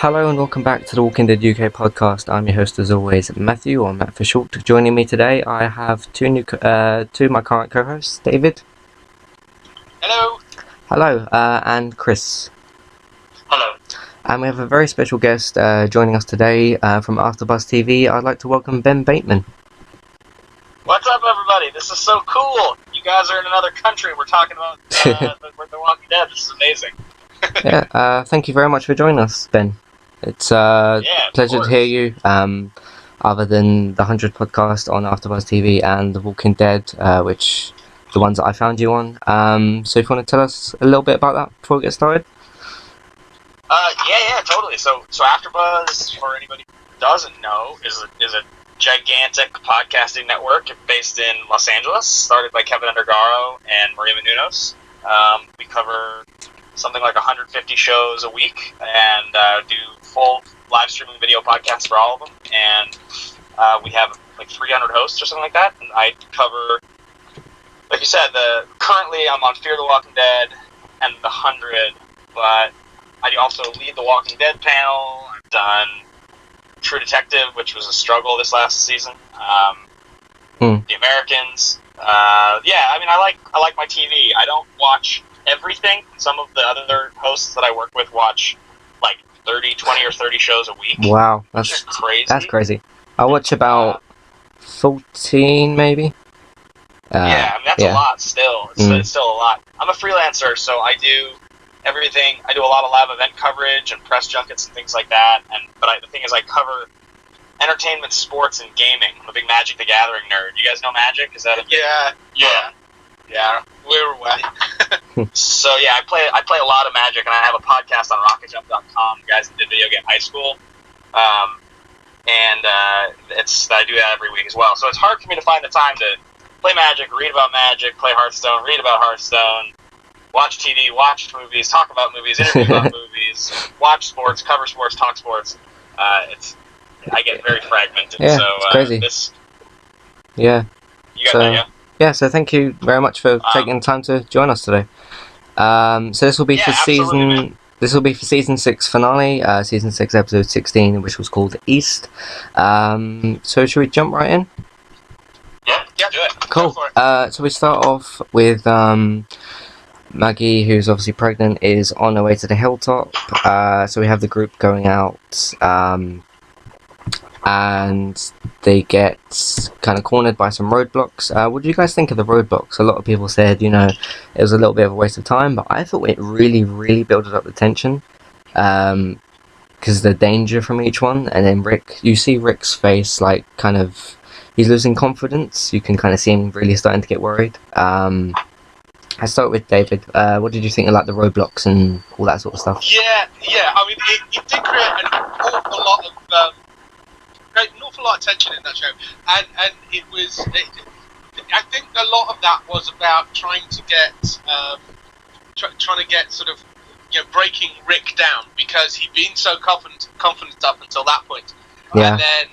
Hello and welcome back to the Walking Dead UK podcast. I'm your host as always, Matthew, or Matt for short. Joining me today, I have two of my current co-hosts, David. Hello. Hello, and Chris. Hello. And we have a very special guest joining us today from AfterBuzz TV. I'd like to welcome Ben Bateman. What's up, everybody? This is so cool. You guys are in another country. We're talking about the Walking Dead. This is amazing. Yeah, thank you very much for joining us, Ben. It's a pleasure to hear you. Other than the 100 podcast on AfterBuzz TV and The Walking Dead, which the ones that I found you on. So if you want to tell us a little bit about that before we get started. Yeah, totally. So AfterBuzz, for anybody who doesn't know, is a gigantic podcasting network based in Los Angeles, started by Kevin Undergaro and Maria Menounos. We cover something like 150 shows a week and do full live streaming video podcasts for all of them. And we have like 300 hosts or something like that. And I cover, like you said, currently I'm on Fear the Walking Dead and The 100, but I also lead the Walking Dead panel. I've done True Detective, which was a struggle this last season. The Americans. I like my TV. I don't watch everything. Some of the other hosts that I work with watch like 20 or 30 shows a week. Wow, that's crazy. That's crazy. I watch about 14 maybe. That's a lot still. It's still a lot. I'm a freelancer, so I do everything. I do a lot of live event coverage and press junkets and things like that. But the thing is, I cover entertainment, sports, and gaming. I'm a big Magic the Gathering nerd. You guys know Magic? Is that a big... Yeah. We're away. So yeah, I play a lot of Magic, and I have a podcast on RocketJump.com. Guys that did Video Game High School, I do that every week as well. So it's hard for me to find the time to play Magic, read about Magic, play Hearthstone, read about Hearthstone, watch TV, watch movies, talk about movies, interview about movies, watch sports, cover sports, talk sports. I get very fragmented. Yeah, so it's crazy. You got that, yeah? Yeah, so thank you very much for taking the time to join us today. So this will be for season 6 finale, season 6 episode 16, which was called East. So should we jump right in? Yeah, do it. Cool. So we start off with Maggie, who's obviously pregnant, is on her way to the hilltop. So we have the group going out, and they get kind of cornered by some roadblocks. What do you guys think of the roadblocks? A lot of people said, it was a little bit of a waste of time, but I thought it really, really built up the tension, because the danger from each one. And then you see Rick's face, like, kind of, he's losing confidence. You can kind of see him really starting to get worried. I start with David. What did you think of, like, the roadblocks and all that sort of stuff? Yeah. I mean, it did create an awful lot of tension in that show, and it was. I think a lot of that was about trying to get sort of, breaking Rick down, because he'd been so confident up until that point, and then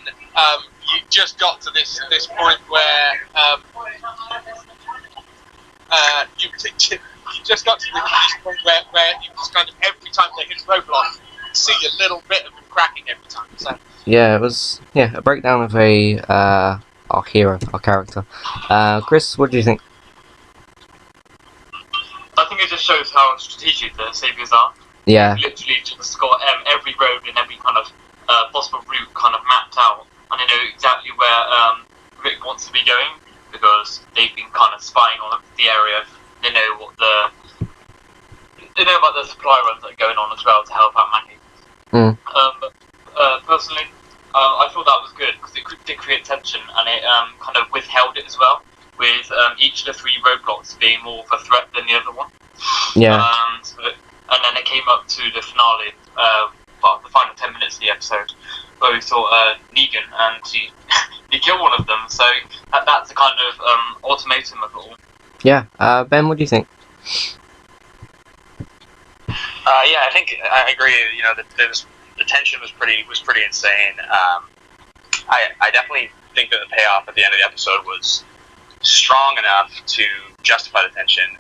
you just got to this point where you just got to this point where you just kind of, every time they hit a roadblock, you see a little bit of him cracking every time. So. Yeah, it was a breakdown of our hero, our character. Chris, what do you think? I think it just shows how strategic the Saviors are. Yeah. They've literally just got every road and every kind of possible route kind of mapped out, and they know exactly where Rick wants to be going, because they've been kind of spying on the area. They know about the supply runs that are going on as well to help out Maggie. But personally, I thought that was good, because it did create tension, and it kind of withheld it as well, with each of the 3 roadblocks being more of a threat than the other one. Yeah. And then it came up to the finale, the final 10 minutes of the episode, where we saw Negan, and he killed one of them. So that's the kind of ultimatum of it all. Yeah. Ben, what do you think? I think I agree. The tension was pretty insane. I definitely think that the payoff at the end of the episode was strong enough to justify the tension.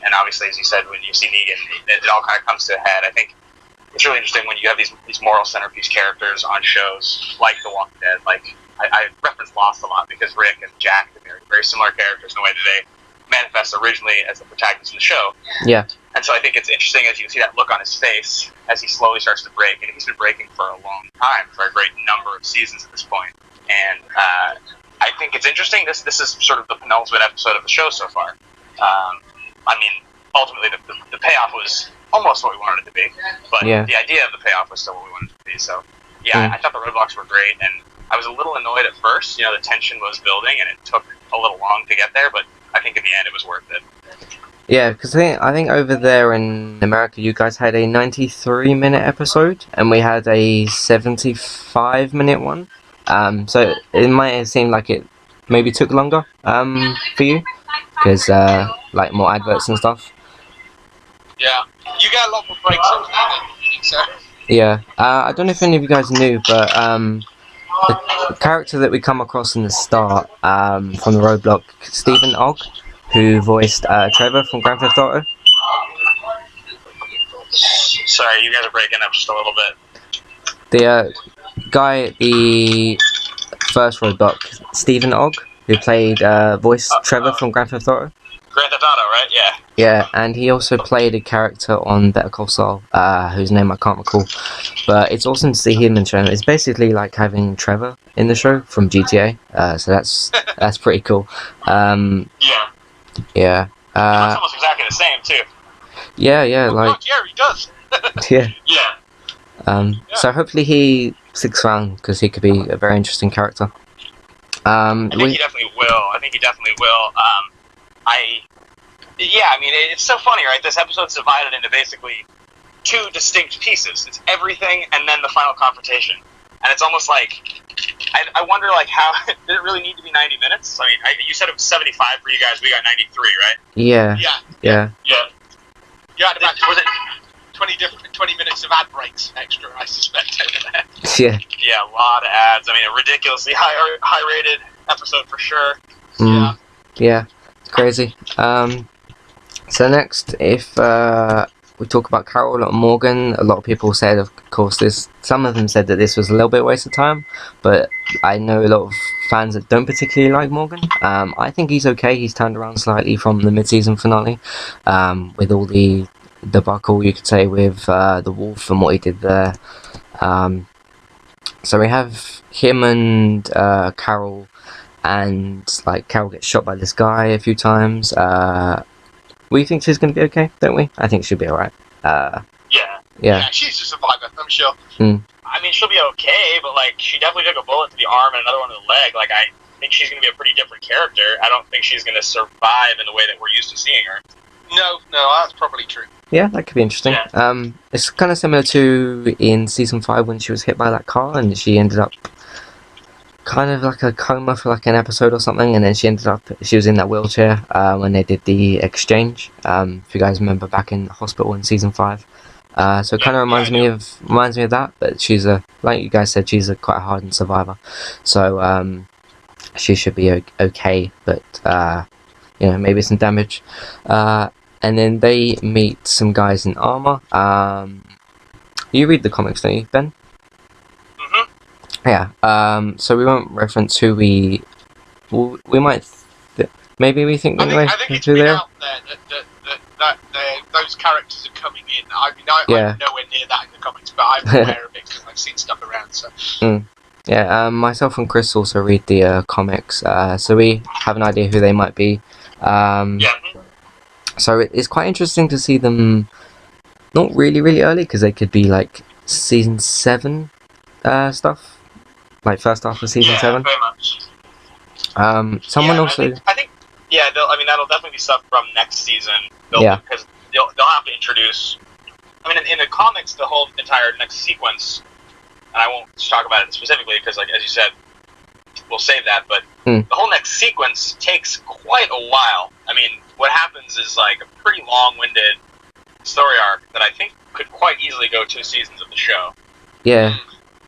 And obviously, as you said, when you see Negan, it all kind of comes to a head. I think it's really interesting when you have these moral centerpiece characters on shows like The Walking Dead. Like I reference Lost a lot because Rick and Jack are very similar characters in the way that they manifest originally as the protagonists in the show. Yeah. And so I think it's interesting as you see that look on his face as he slowly starts to break, and he's been breaking for a long time, for a great number of seasons at this point. And I think it's interesting. This is sort of the penultimate episode of the show so far. I mean, ultimately the payoff was almost what we wanted it to be, but the idea of the payoff was still what we wanted it to be. So I thought the roadblocks were great, and I was a little annoyed at first. The tension was building, and it took a little long to get there, but I think in the end it was worth it. Yeah, because I think over there in America, you guys had a 93-minute episode, and we had a 75-minute one. So it might have seemed like it maybe took longer for you, because like more adverts and stuff. Yeah, you get a lot more breaks over there, so. Yeah, I don't know if any of you guys knew, but the character that we come across in the start from the Roadblock, Stephen Ogg, who voiced Trevor from Grand Theft Auto. Sorry, you guys are breaking up just a little bit. The guy at the first Roadblock, Stephen Ogg, who played voiced Trevor from Grand Theft Auto. Grand Theft Auto, right? Yeah. Yeah, and he also played a character on Better Call Saul, whose name I can't recall. But it's awesome to see him in the show. It's basically like having Trevor in the show from GTA, so that's pretty cool. Yeah. It's almost exactly the same too. Yeah, God, yeah, he does. yeah. Yeah. So hopefully he sticks around because he could be a very interesting character. I think he definitely will. I mean, it's so funny, right? This episode's divided into basically two distinct pieces. It's everything and then the final confrontation. And it's almost like, I wonder, like, how, did it really need to be 90 minutes? I mean, you said it was 75 for you guys, we got 93, right? Yeah. You had about 20 minutes of ad breaks extra, I suspect, over there. Yeah. Yeah, a lot of ads. I mean, a ridiculously high-rated episode for sure. Yeah, it's crazy. So next, if we talk about Carol or Morgan, a lot of people said, of course, some of them said that this was a little bit of a waste of time, but I know a lot of fans that don't particularly like Morgan. I think he's okay. He's turned around slightly from the mid-season finale, with all the debacle, you could say, with the Wolf and what he did there. So we have him and Carol, and like Carol gets shot by this guy a few times. We think she's going to be okay, don't we? I think she'll be alright. Yeah, she's a survivor, I'm sure. I mean, she'll be okay, but like, she definitely took a bullet to the arm and another one to the leg. Like, I think she's going to be a pretty different character. I don't think she's going to survive in the way that we're used to seeing her. No, that's probably true. Yeah, that could be interesting. Yeah. It's kind of similar to in season 5 when she was hit by that car and she ended up kind of like a coma for like an episode or something, and then she was in that wheelchair when they did the exchange. If you guys remember back in the hospital in season 5. So it kind of reminds me of that, but she's like you guys said, she's quite a hardened survivor. So she should be okay, but maybe some damage. And then they meet some guys in armor. You read the comics, don't you, Ben? Yeah. So we won't reference who we might. Maybe we think. I think it's been out there that those characters are coming in. I mean, I'm nowhere near that in the comics, but I'm aware of it because I've seen stuff around. So. Yeah. Myself and Chris also read the comics, so we have an idea who they might be. So it's quite interesting to see them. Not really, really early because they could be like season 7 stuff. Like first half of season 7. Very much. Someone also. I think that'll definitely be stuff from next season. Because they'll have to introduce. I mean, in the comics, the whole entire next sequence, and I won't talk about it specifically because, like as you said, we'll save that. But the whole next sequence takes quite a while. I mean, what happens is like a pretty long-winded story arc that I think could quite easily go 2 seasons of the show. Yeah.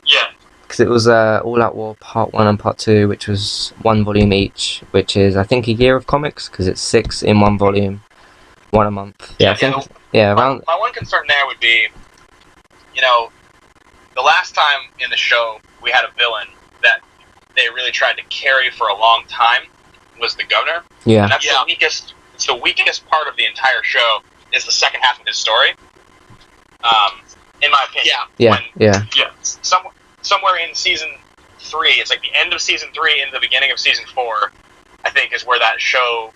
Yeah. Because it was All Out War Part 1 and Part 2, which was 1 volume each, which is, I think, a year of comics, because it's 6 in 1 volume, 1 a month. Yeah, I think, around... My one concern there would be, the last time in the show we had a villain that they really tried to carry for a long time was the governor. Yeah. And that's the weakest. It's the weakest part of the entire show is the second half of his story. In my opinion. Yeah. Somewhere in season 3, it's like the end of season 3 into the beginning of season 4, I think, is where that show,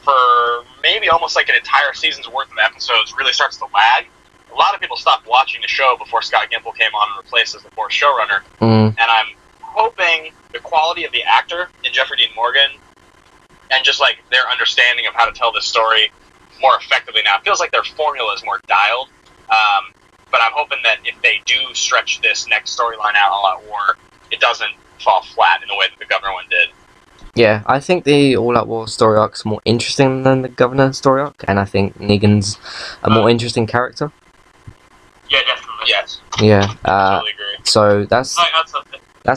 for maybe almost like an entire season's worth of episodes, really starts to lag. A lot of people stopped watching the show before Scott Gimple came on and replaced as the fourth showrunner. And I'm hoping the quality of the actor in Jeffrey Dean Morgan and just like their understanding of how to tell this story more effectively now. It feels like their formula is more dialed. But I'm hoping that if they do stretch this next storyline out a lot more, it doesn't fall flat in the way that the Governor one did. Yeah, I think the All Out War story arc is more interesting than the Governor story arc, and I think Negan's a more interesting character. Yeah, definitely. Yes. Yeah. Totally agree. So that's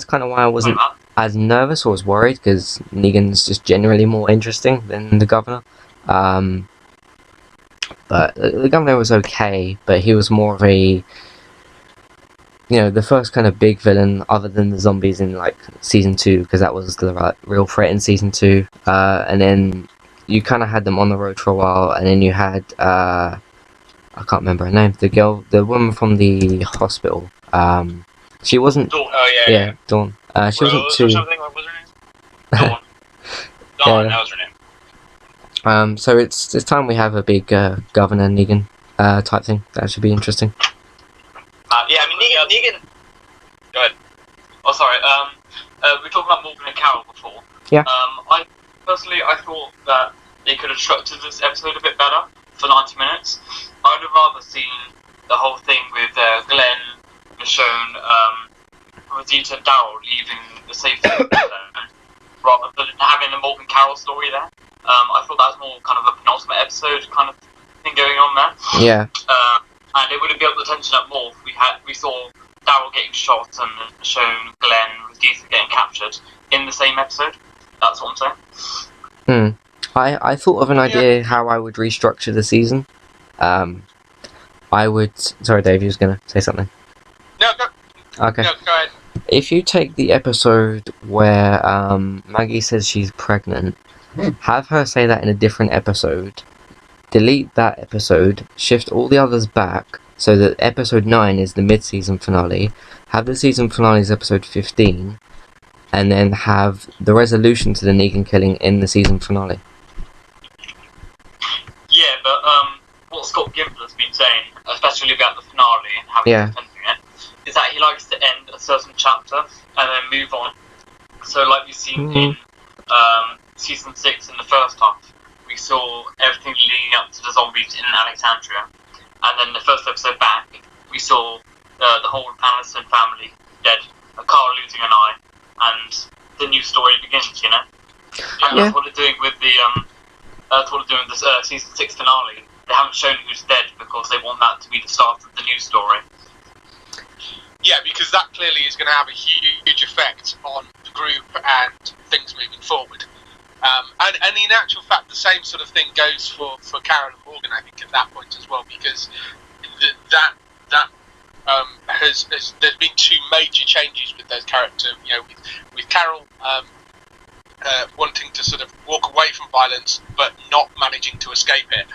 kind of why I wasn't as nervous or as worried, because Negan's just generally more interesting than the Governor. But the Governor was okay, but he was more of a, the first kind of big villain other than the zombies in like season 2, because that was the real threat in season 2. And then you kind of had them on the road for a while, and then you had I can't remember her name, the woman from the hospital. She wasn't. Dawn. Oh yeah. Dawn. She Rose wasn't too. Or something. What was her name? Dawn. Dawn. That was her name. So it's time we have a big Governor Negan type thing. That should be interesting. Yeah, I mean Negan. Go ahead. Oh, sorry. We were talking about Morgan and Carol before. Yeah. I thought that they could have structured this episode a bit better for 90 minutes. I'd have rather seen the whole thing with Glenn, Michonne, Rosita, and Daryl leaving the safety zone, rather than having the Morgan Carol story there. I thought that was more kind of a penultimate episode kind of thing going on there. Yeah. And it would have built the tension up more if we saw Daryl getting shot and Michonne, Glenn, Rosita getting captured in the same episode. That's what I'm saying. I thought of an idea how I would restructure the season. Sorry, Dave, you was gonna say something. No, go. Okay. No, go ahead. If you take the episode where Maggie says she's pregnant, have her say that in a different episode, delete that episode, shift all the others back so that episode 9 is the mid-season finale, have the season finale as episode 15, and then have the resolution to the Negan killing in the season finale. Yeah, but what Scott Gimple has been saying, especially about the finale and how he's defending it, is that he likes to end a certain chapter and then move on. So like we've seen in season 6 in the first half, we saw everything leading up to the zombies in Alexandria. And then the first episode back, we saw the whole Anderson family dead, Carl losing an eye, and the new story begins, And that's what they're doing with the season 6 finale. They haven't shown who's dead because they want that to be the start of the new story. Yeah, because that clearly is going to have a huge effect on the group and things moving forward. And in actual fact, the same sort of thing goes for Carol and Morgan, I think, at that point as well, because there's been 2 major changes with those characters. With Carol wanting to sort of walk away from violence, but not managing to escape it,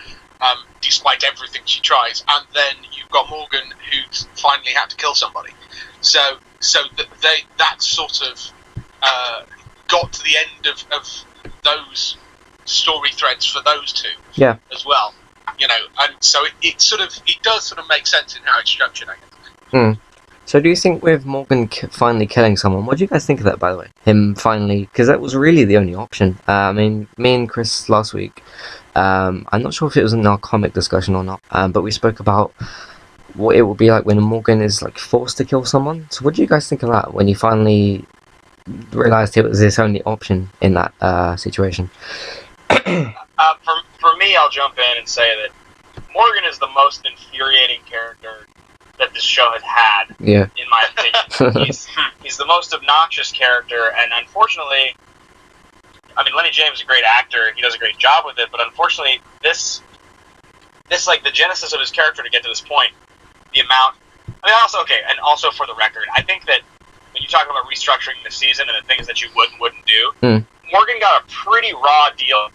despite everything she tries, and then you've got Morgan who's finally had to kill somebody. So that sort of got to the end of those story threads for those 2 as well, and so it does sort of make sense in how it's structured, I guess. So do you think with Morgan finally killing someone, what do you guys think of that, by the way? Him finally, because that was really the only option. I mean, me and Chris last week, I'm not sure if it was in our comic discussion or not, but we spoke about what it would be like when Morgan is like forced to kill someone. So what do you guys think of that, when he finally realised it was his only option in that situation? For me, I'll jump in and say that Morgan is the most infuriating character that this show has had, in my opinion. He's the most obnoxious character, and unfortunately, I mean, Lenny James is a great actor, he does a great job with it, but unfortunately, this like, the genesis of his character to get to this point, the amount I mean, also for the record, I think that when you talk about restructuring the season and the things that you would and wouldn't do, Morgan got a pretty raw deal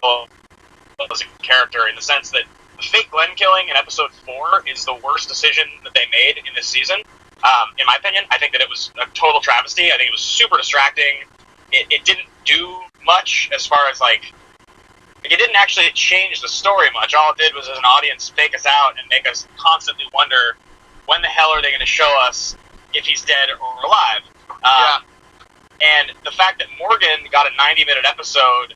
as a character in the sense that the fake Glenn killing in episode 4 is the worst decision that they made in this season. In my opinion, I think that it was a total travesty. I think it was super distracting. It didn't do much as far as like it didn't actually change the story much. All it did was, as an audience, fake us out and make us constantly wonder when the hell are they going to show us if he's dead or alive. And the fact that Morgan got a 90-minute episode,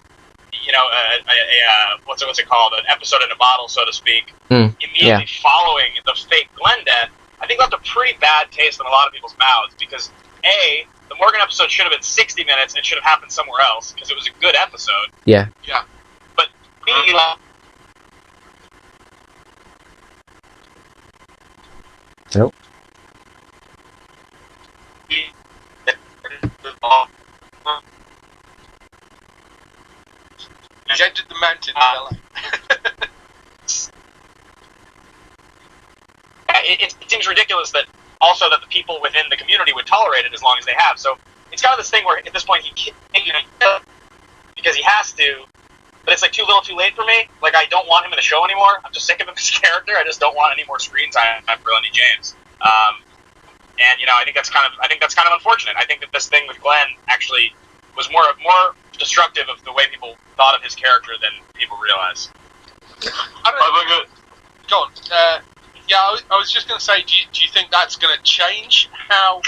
what's it called, an episode in a bottle, so to speak, immediately following the fake Glenn death, I think left a pretty bad taste in a lot of people's mouths because A, the Morgan episode should have been 60 minutes and it should have happened somewhere else because it was a good episode. Yeah. But B, Nope. He's entered the mountain, fella. It seems ridiculous that also that the people within the community would tolerate it as long as they have. So it's kind of this thing where at this point he because he has to, but it's like too little, too late for me. Like I don't want him in the show anymore. I'm just sick of him as a character. I just don't want any more screen time for Lenny James. And I think that's kind of unfortunate. I think that this thing with Glenn actually was more destructive of the way people thought of his character than people realize. Go on. I was just going to say, do you think that's going to change how?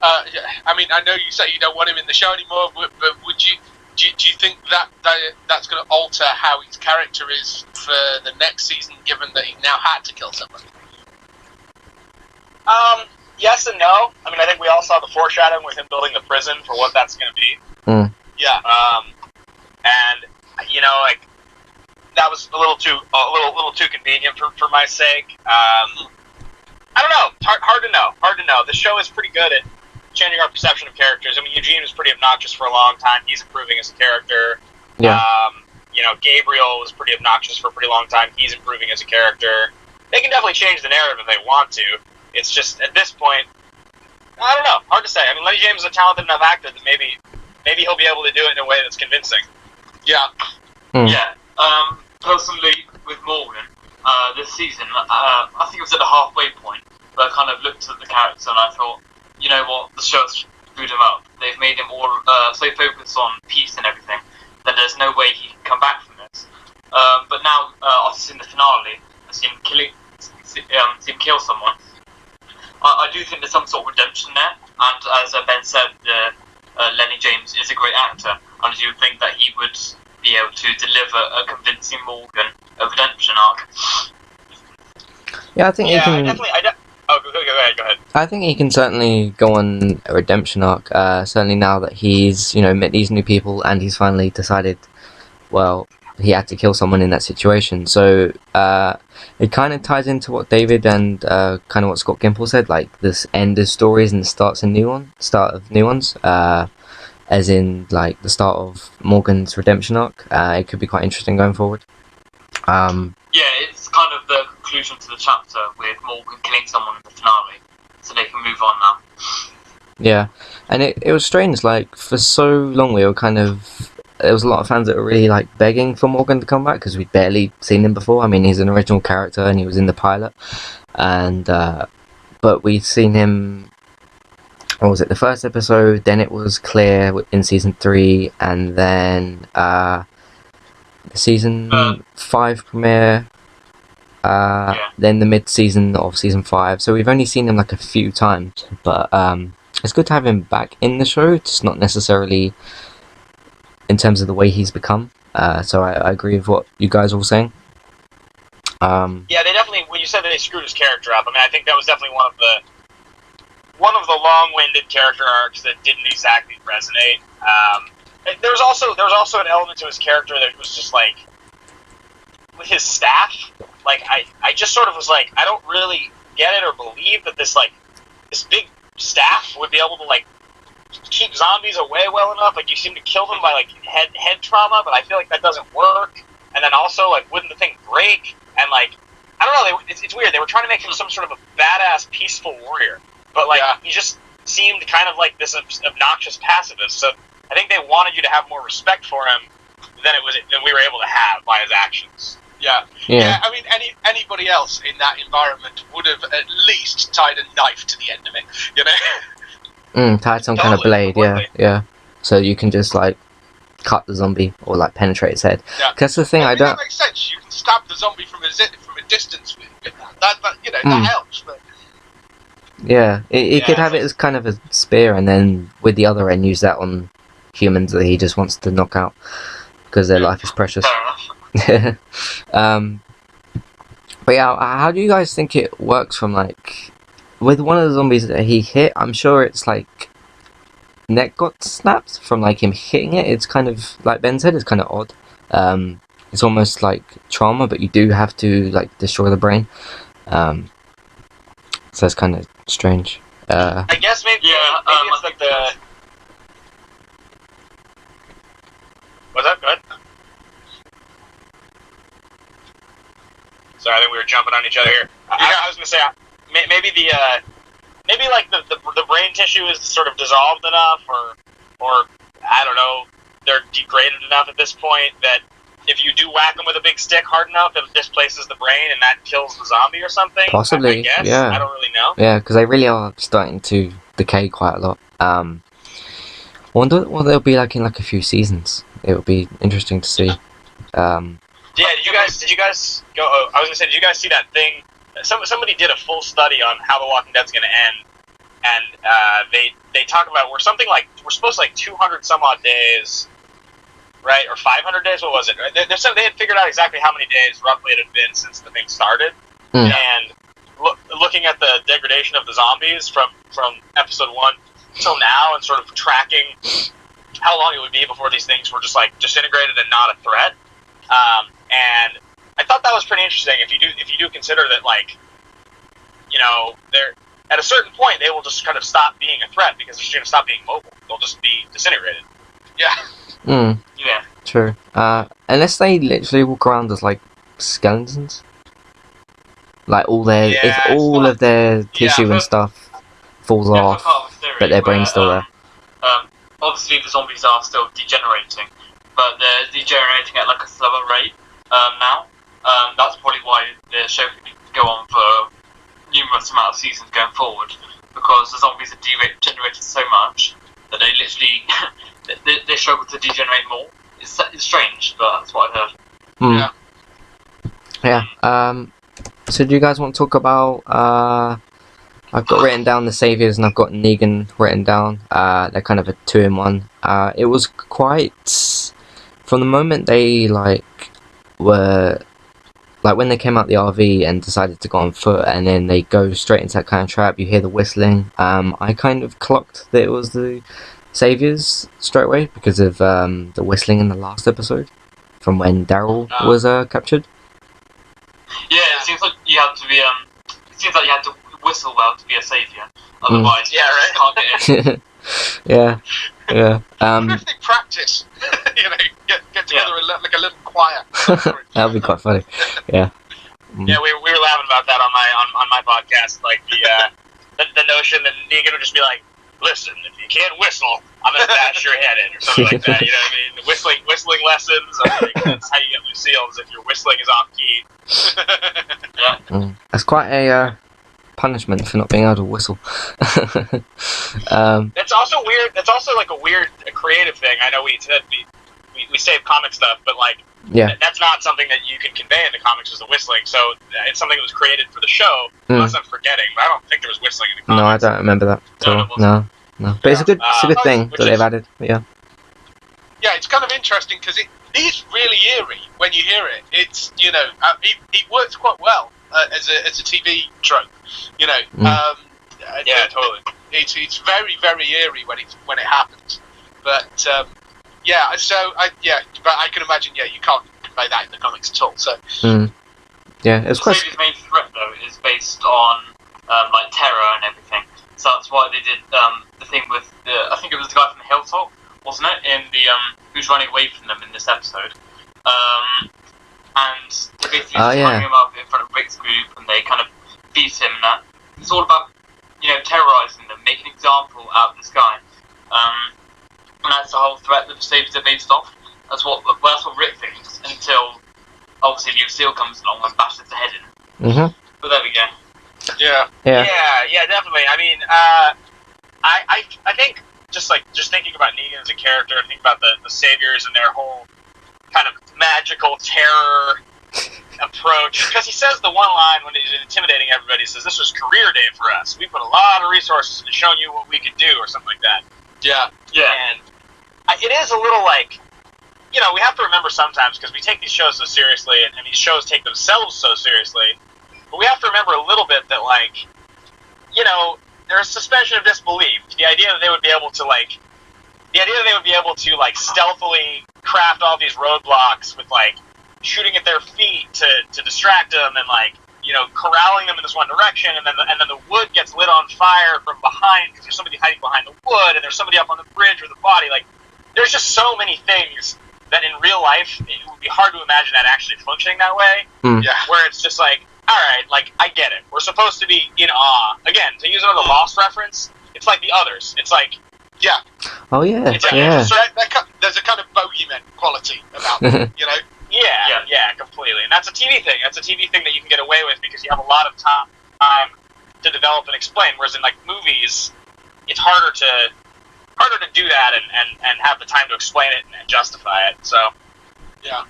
I mean, I know you say you don't want him in the show anymore, but would you? Do you think that's going to alter how his character is for the next season, given that he now had to kill somebody? Yes and no. I mean, I think we all saw the foreshadowing with him building the prison for what that's going to be. Yeah. And like that was a little too convenient for my sake. I don't know. Hard to know. The show is pretty good at changing our perception of characters. I mean, Eugene was pretty obnoxious for a long time. He's improving as a character. Yeah. Gabriel was pretty obnoxious for a pretty long time. He's improving as a character. They can definitely change the narrative if they want to. It's just, at this point, I don't know. Hard to say. I mean, Lenny James is a talented enough actor that maybe he'll be able to do it in a way that's convincing. Yeah. Yeah. Personally, with Morgan, this season, I think it was at the halfway point where I kind of looked at the character and I thought, you know what, the show's screwed him up. They've made him all so focused on peace and everything that there's no way he can come back from this. But now, after seeing the finale, see him kill someone, I do think there's some sort of redemption there. And as Ben said, Lenny James is a great actor, and I do think that he would be able to deliver a convincing Morgan a redemption arc. Yeah, I think he can. Go ahead. I think he can certainly go on a redemption arc. Certainly now that he's met these new people and he's finally decided, well, he had to kill someone in that situation. So it kind of ties into what David and kind of what Scott Gimple said, like this end of stories and the start of new ones. As in like the start of Morgan's redemption arc. It could be quite interesting going forward. Yeah, it's kind of the conclusion to the chapter with Morgan killing someone in the finale, so they can move on now. Yeah, and it was strange. Like for so long, we were there was a lot of fans that were really like begging for Morgan to come back because we'd barely seen him before. I mean, he's an original character and he was in the pilot, and but we'd seen him. What was it? The first episode. Then it was Claire in season 3, and then the season 5 premiere. Then the mid-season of season 5. So we've only seen him like a few times, but it's good to have him back in the show. Just not necessarily in terms of the way he's become. So I agree with what you guys are all saying. Yeah, they definitely. When you said that they screwed his character up, I mean, I think that was definitely one of the long-winded character arcs that didn't exactly resonate. There was also an element to his character that was just like with his staff. Like I just sort of was like, I don't really get it or believe that this big staff would be able to like keep zombies away well enough. Like you seem to kill them by like head trauma, but I feel like that doesn't work. And then also like wouldn't the thing break? And like I don't know. It's weird. They were trying to make him some sort of a badass, peaceful warrior, but like he just seemed kind of like this obnoxious pacifist. So I think they wanted you to have more respect for him than we were able to have by his actions. Yeah. I mean, anybody else in that environment would have at least tied a knife to the end of it, you know. Tied some kind of blade. Completely. Yeah. So you can just like cut the zombie or like penetrate its head. Yeah. That's the thing. I don't. That makes sense. You can stab the zombie from a distance with that. That you know that helps. But yeah, he could have it as kind of a spear, and then with the other end use that on humans that he just wants to knock out because their life is precious. But yeah, how do you guys think it works from like with one of the zombies that he hit? I'm sure it's like neck got snapped from like him hitting it. It's kind of like Ben said, it's kind of odd. It's almost like trauma, but you do have to like destroy the brain. So it's kind of strange. I guess maybe it's like the. Was that good? Sorry, I think we were jumping on each other here. I was gonna say maybe maybe like the brain tissue is sort of dissolved enough, or I don't know, they're degraded enough at this point that if you do whack them with a big stick hard enough, it displaces the brain and that kills the zombie or something. Possibly, I guess. yeah. I don't really know. Yeah, because they really are starting to decay quite a lot. Wonder what they'll be like in like a few seasons. It would be interesting to see. Yeah, did you guys go? Oh, I was gonna say, did you guys see that thing? Somebody did a full study on how The Walking Dead's gonna end, and they talk about we're supposed to like 200 some odd days, right, or 500 days. What was it? They had figured out exactly how many days roughly it had been since the thing started, and looking at the degradation of the zombies from episode 1 till now, and sort of tracking how long it would be before these things were just like disintegrated and not a threat. And I thought that was pretty interesting. If you do consider that, like, you know, they're at a certain point they will just kind of stop being a threat because they're just going to stop being mobile. They'll just be disintegrated. Yeah. Yeah. True. Unless they literally walk around as like skeletons, like all their of their tissue and stuff falls off, but their brain's still there. Obviously, the zombies are still degenerating, but they're degenerating at like a slower rate now. That's probably why the show could go on for numerous amount of seasons going forward, because the zombies are degenerated so much that they literally they struggle to degenerate more. It's strange, but that's what I heard. Yeah. So do you guys want to talk about? I've got written down the saviors and I've got Negan written down. They're kind of a 2-in-1. It was quite from the moment they were when they came out the RV and decided to go on foot, and then they go straight into that kind of trap. You hear the whistling. I kind of clocked that it was the saviors straight away because of the whistling in the last episode from when Daryl was captured. Yeah, it seems like you have to be. It seems like you have to whistle well to be a savior. Otherwise, you can't get in. Yeah. What if they practice? You know, get together like a little choir. That'd be quite funny. Yeah. Yeah, we were laughing about that on my podcast. Like the notion that Negan would just be like, "Listen, if you can't whistle, I'm gonna bash your head in," or something like that. You know what I mean? Whistling lessons. I think that's how you get Lucille's if your whistling is off key. Yeah. That's quite a punishment for not being able to whistle. That's also weird. That's also like a creative thing. I know we said we save comic stuff, but like that's not something that you can convey in the comics as the whistling. So it's something that was created for the show. Unless I'm forgetting, but I don't think there was whistling in the comics. No, I don't remember that. No. But it's a good thing that they've added. Yeah. Yeah, it's kind of interesting because it is really eerie when you hear it. It's it works quite well as a TV trope. You know. Yeah, totally. It's very, very eerie when it happens. But but I can imagine. Yeah, you can't convey that in the comics at all. So. Yeah, it's quite. The main threat though is based on like terror and everything. So that's why they did the thing with I think it was the guy from the Hilltop, wasn't it? In the who's running away from them in this episode. and they basically Oh, yeah. hung him up in front of Rick's group, and they kind of beat him. And that it's all about terrorizing them, making an example out of this guy, and that's the whole threat that the Saviors are based off. That's what Rick thinks until obviously New Steel comes along and bashes the head in. Mm-hmm. But there we go. Yeah, definitely. I mean, I think just thinking about Negan as a character and thinking about the Saviors and their whole kind of magical terror approach, because he says the one line when he's intimidating everybody, he says, "This was career day for us. We put a lot of resources into showing you what we could do," or something like that. Yeah. And it is a little like, we have to remember sometimes, because we take these shows so seriously, and these shows take themselves so seriously, but we have to remember a little bit that, like, there's suspension of disbelief. The idea that they would be able to, stealthily craft all these roadblocks with, like, shooting at their feet to distract them, and, like, corralling them in this one direction, and then the wood gets lit on fire from behind because there's somebody hiding behind the wood, and there's somebody up on the bridge with a body. Like, there's just so many things that in real life it would be hard to imagine that actually functioning that way. Yeah. Where it's just like, all right, like, I get it. We're supposed to be in awe. Again, to use another Lost reference, it's like The Others. It's like, yeah. Oh, yeah. It's like, Yeah. There's a kind of bogeyman quality about them, Yeah, completely. And that's a TV thing. That's a TV thing that you can get away with because you have a lot of time to develop and explain. Whereas in, like, movies, it's harder to do that and have the time to explain it and justify it. So, yeah.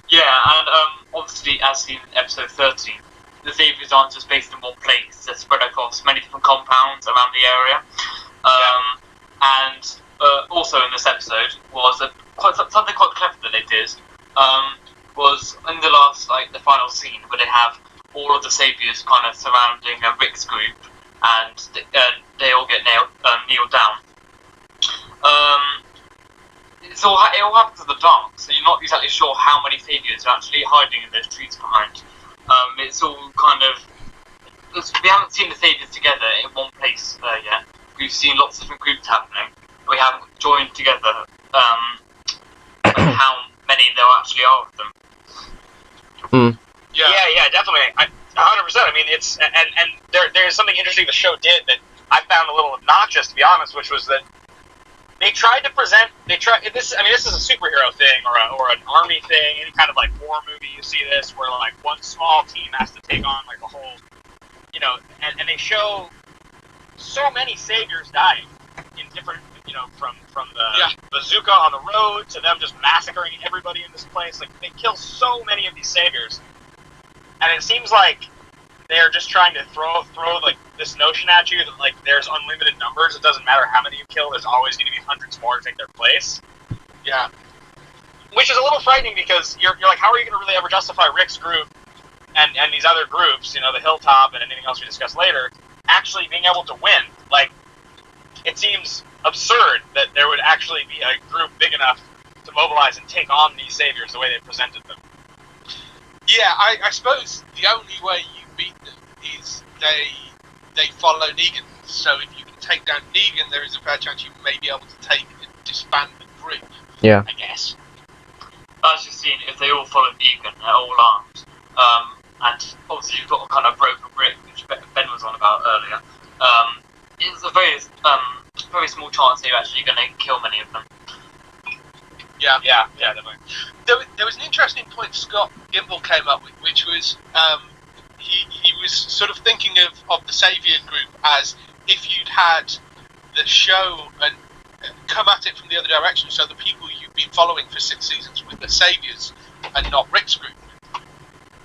Yeah, and obviously, as seen in episode 13, the Saviors aren't just based in one place. They're spread across many different compounds around the area. And also in this episode was something quite clever that they did. Was in the last, the final scene where they have all of the Saviors kind of surrounding Rick's group, and they all get kneeled down. It all happens in the dark, so you're not exactly sure how many Saviors are actually hiding in those trees behind. It's all kind of... We haven't seen the Saviors together in one place yet. We've seen lots of different groups happening. We haven't joined together how many there actually are of them. Yeah, definitely. 100%. I mean, it's and there's something interesting the show did that I found a little obnoxious, to be honest, which was that they tried to present. This is a superhero thing or an army thing, any kind of like war movie. You see this where like one small team has to take on like a whole, and they show so many Saviors dying in different, from the bazooka on the road to them just massacring everybody in this place. Like, they kill so many of these Saviors, and it seems like they're just trying to throw like this notion at you that like there's unlimited numbers. It doesn't matter how many you kill. There's always going to be hundreds more to take their place. Yeah. Which is a little frightening because you're like, how are you going to really ever justify Rick's group and these other groups, the Hilltop and anything else we discuss later, actually being able to win? Like, it seems absurd that there would actually be a group big enough to mobilize and take on these Saviors the way they presented them. Yeah, I suppose the only way you beat them is they follow Negan. So if you can take down Negan, there is a fair chance you may be able to disband the group. Yeah. I guess. As you've seen, if they all follow Negan, they're all armed. And obviously you've got a kind of broken brick, which Ben was on about earlier. It's a very small chance that you're actually going to kill many of them. Yeah, definitely. There was an interesting point Scott Gimble came up with, which was he was sort of thinking of the Saviour group as if you'd had the show and come at it from the other direction, so the people you've been following for 6 seasons with the Saviours and not Rick's group,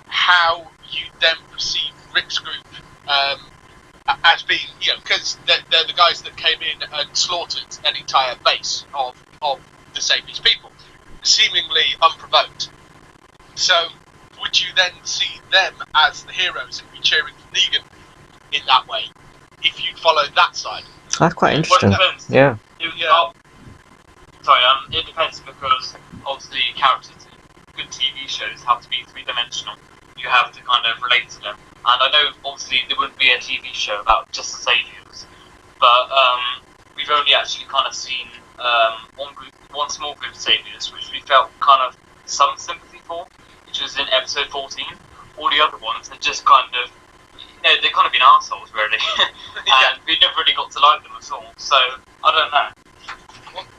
how you then perceive Rick's group as being, because they're the guys that came in and slaughtered an entire base of the Saviour's people, seemingly unprovoked. So, would you then see them as the heroes and be cheering for Negan in that way, if you'd followed that side? That's quite interesting. Well, it depends. Yeah. It depends because obviously characters in good TV shows have to be three-dimensional. You have to kind of relate to them. And I know obviously there wouldn't be a TV show about just the Saviors, but we've only actually kind of seen one small group of Saviors, which we felt kind of some sympathy for. which was in episode 14. All the other ones are just kind of, they've kind of been arseholes, really. And we never really got to like them at all. So, I don't know.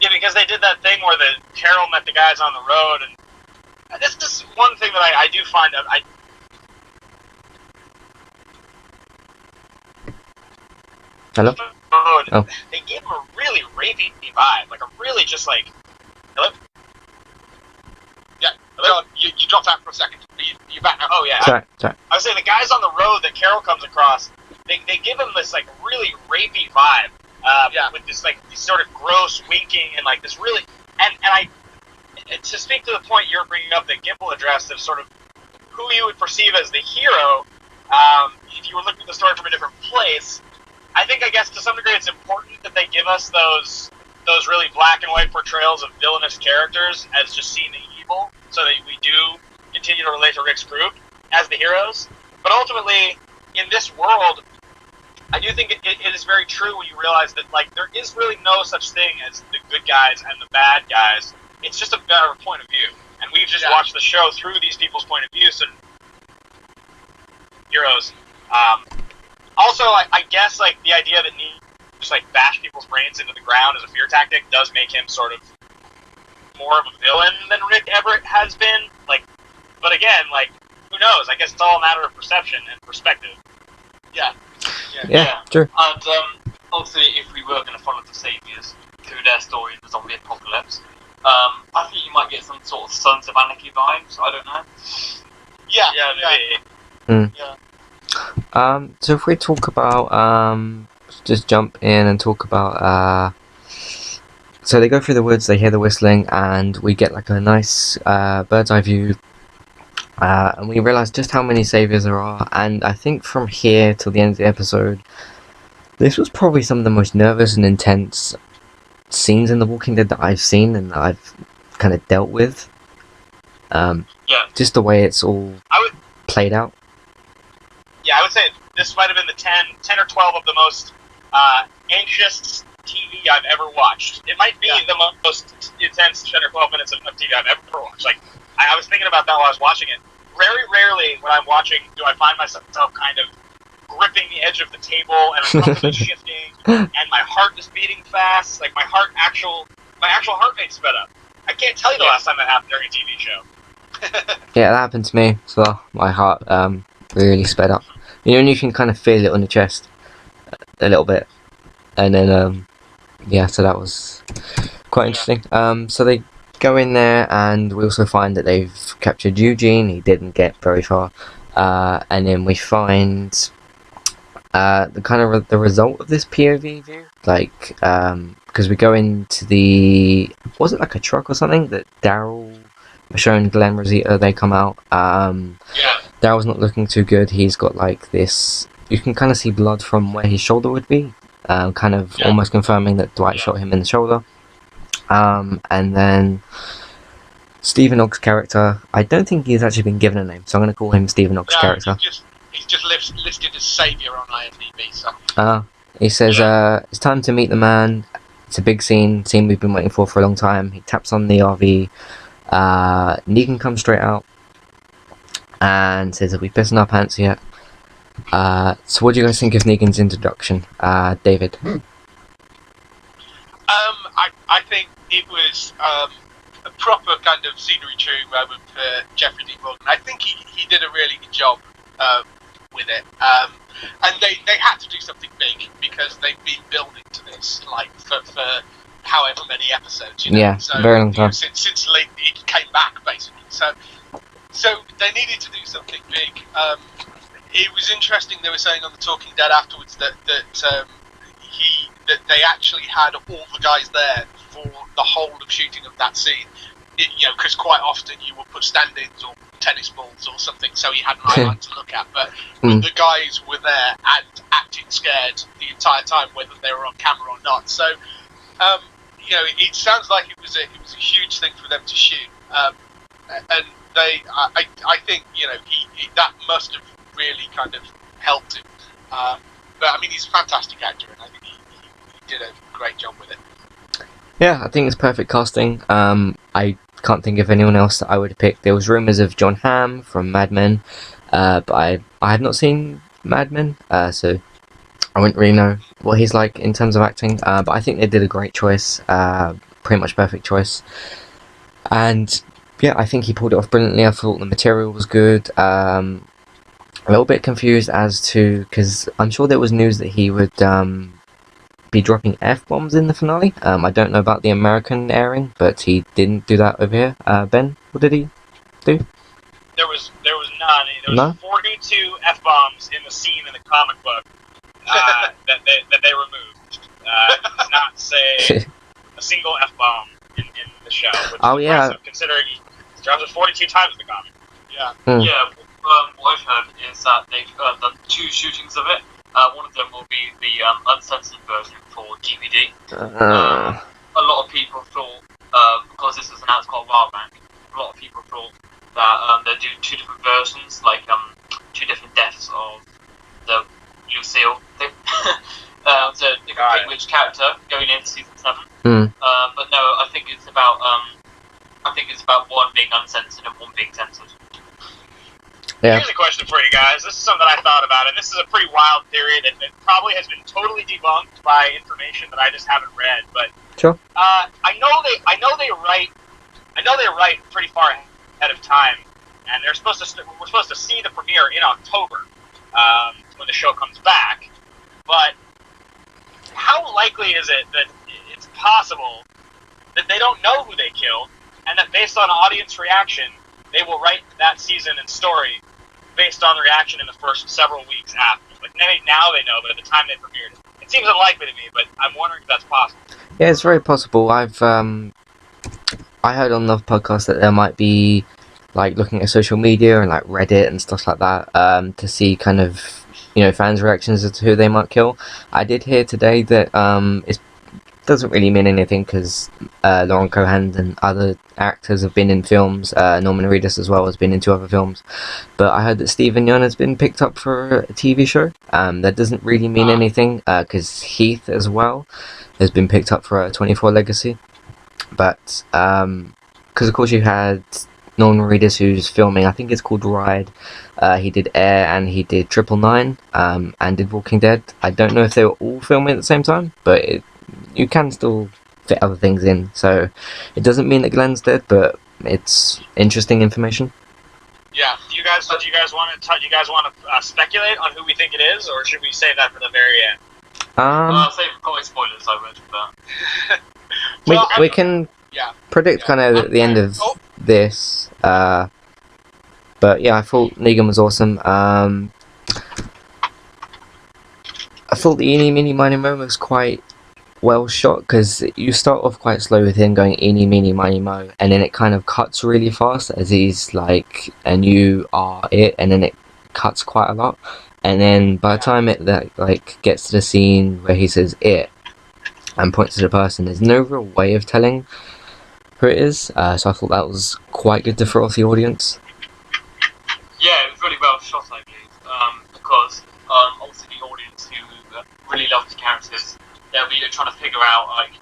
Yeah, because they did that thing where the Carol met the guys on the road, and this is one thing that I do find out. Hello? Oh. They gave him a really rapey vibe, like a really just like. Hello? Yeah, hello? You dropped out for a second. You're back now. Oh, yeah. Sorry. I was saying the guys on the road that Carol comes across, they give him this like really rapey vibe. With this like this sort of gross winking and like this really and I to speak to the point you're bringing up that Gimple addressed of sort of who you would perceive as the hero, if you were looking at the story from a different place, I guess to some degree it's important that they give us those really black and white portrayals of villainous characters as just seeming evil, so that we do continue to relate to Rick's group as the heroes. But ultimately, in this world, I do think it is very true when you realize that like there is really no such thing as the good guys and the bad guys. It's just a better point of view, and we've just watched the show through these people's point of view. So heroes. Also, I guess like the idea that Negan just like bash people's brains into the ground as a fear tactic does make him sort of more of a villain than Rick ever has been. Like, but again, like who knows? I guess it's all a matter of perception and perspective. Yeah, true. And obviously, if we were going to follow the Saviors through their story in the zombie apocalypse, I think you might get some sort of Sons of Anarchy vibes. I don't know. Maybe. So if we talk about just jump in and talk about so they go through the woods, they hear the whistling, and we get like a nice bird's eye view. And we realise just how many saviors there are, and I think from here till the end of the episode, this was probably some of the most nervous and intense scenes in The Walking Dead that I've seen and that I've kind of dealt with. Just the way it's all played out. Yeah, I would say this might have been the 10 or 12 of the most anxious TV I've ever watched. It might be the most intense 10 or 12 minutes of TV I've ever watched. Like, I was thinking about that while I was watching it. Very rarely when I'm watching do I find myself kind of gripping the edge of the table and abruptly shifting, and my heart is beating fast. Like my actual heart rate sped up. I can't tell you the last time that happened during a TV show. Yeah, that happened to me as well. My heart really sped up. You know, and you can kind of feel it on your chest a little bit, and then so that was quite interesting. So they go in there, and we also find that they've captured Eugene. He didn't get very far, and then we find the kind of the result of this POV view, like because we go into was it like a truck or something that Daryl, Michonne, Glenn, Rosita, they come out. Daryl's not looking too good. He's got like this. You can kind of see blood from where his shoulder would be, kind of almost confirming that Dwight shot him in the shoulder. And then Stephen Ogg's character, I don't think he's actually been given a name, so I'm going to call him Stephen Ogg's character. He's just listed as Saviour on IMDb, so... He says, it's time to meet the man. It's a big scene we've been waiting for a long time. He taps on the RV. Negan comes straight out and says, are we pissing our pants yet? So what do you guys think of Negan's introduction, David? I think it was a proper kind of scenery chewing moment for Jeffrey Dean Morgan. I think he did a really good job with it. And they had to do something big because they've been building to this like for however many episodes, you know. Yeah, so, very long time. Since it came back, basically. So they needed to do something big. It was interesting. They were saying on the Talking Dead afterwards that they actually had all the guys there for the whole of shooting of that scene. Because quite often you would put stand-ins or tennis balls or something, so he had an eyeline to look at. But the guys were there and acting scared the entire time, whether they were on camera or not. So, it sounds like it was a huge thing for them to shoot, and I think that must have really kind of helped him. But I mean, he's a fantastic actor, and I think he did a great job with it. Yeah, I think it's perfect casting. I can't think of anyone else that I would pick. There was rumours of John Hamm from Mad Men, but I have not seen Mad Men, so I wouldn't really know what he's like in terms of acting. But I think they did a great choice, pretty much perfect choice. And yeah, I think he pulled it off brilliantly. I thought the material was good. A little bit confused as to, because I'm sure there was news that he would be dropping F-bombs in the finale. I don't know about the American airing, but he didn't do that over here. Ben, what did he do? There was none. There was 42 F-bombs in the scene in the comic book that they removed. Does not say a single F-bomb in the show. Which is impressive, considering he drops it 42 times in the comic. Yeah. Yeah. What I've heard is that they've done 2 shootings of it. One of them will be the uncensored version for DVD. A lot of people thought, because this was announced quite a while back, a lot of people thought that they'd do 2 different versions, like 2 different deaths of the Lucille thing. So you can pick which character going into season 7. But no, I think it's about one being uncensored and one being censored. Yeah. Here's a question for you guys. This is something I thought about, and this is a pretty wild theory that probably has been totally debunked by information that I just haven't read. But sure. I know they write pretty far ahead of time, and we're supposed to see the premiere in October when the show comes back. But how likely is it that it's possible that they don't know who they killed, and that based on audience reaction, they will write that season and story based on the reaction in the first several weeks after? Like, now they know, but at the time they premiered it seems unlikely to me, but I'm wondering if that's possible. Yeah, it's very possible. I heard on the podcast that there might be like looking at social media and like Reddit and stuff like that to see kind of fans' reactions as to who they might kill. I did hear today that it doesn't really mean anything because Lauren Cohan and other actors have been in films. Norman Reedus as well has been in 2 other films. But I heard that Stephen Yeun has been picked up for a TV show. That doesn't really mean anything because Heath as well has been picked up for a 24 Legacy. But because of course you had Norman Reedus who's filming, I think it's called Ride. He did Air and he did 999 and did Walking Dead. I don't know if they were all filming at the same time, but you can still fit other things in, so it doesn't mean that Glenn's dead, but it's interesting information. Yeah. Do you guys want to speculate on who we think it is, or should we save that for the very end? Save comic spoilers, I would. We can predict kind of at the end of this. But yeah, I thought Negan was awesome. I thought the Eeny, Meeny, Miny, Mo was quite well shot because you start off quite slow with him going Eeny, Meeny, Miny, Mo, and then it kind of cuts really fast as he's like, and you are it, and then it cuts quite a lot, and then by the time it like gets to the scene where he says it and points to the person, there's no real way of telling who it is. So I thought that was quite good to throw off the audience. Yeah, it was really well shot, I believe, because obviously the audience who really love the characters, they'll be trying to figure out, like,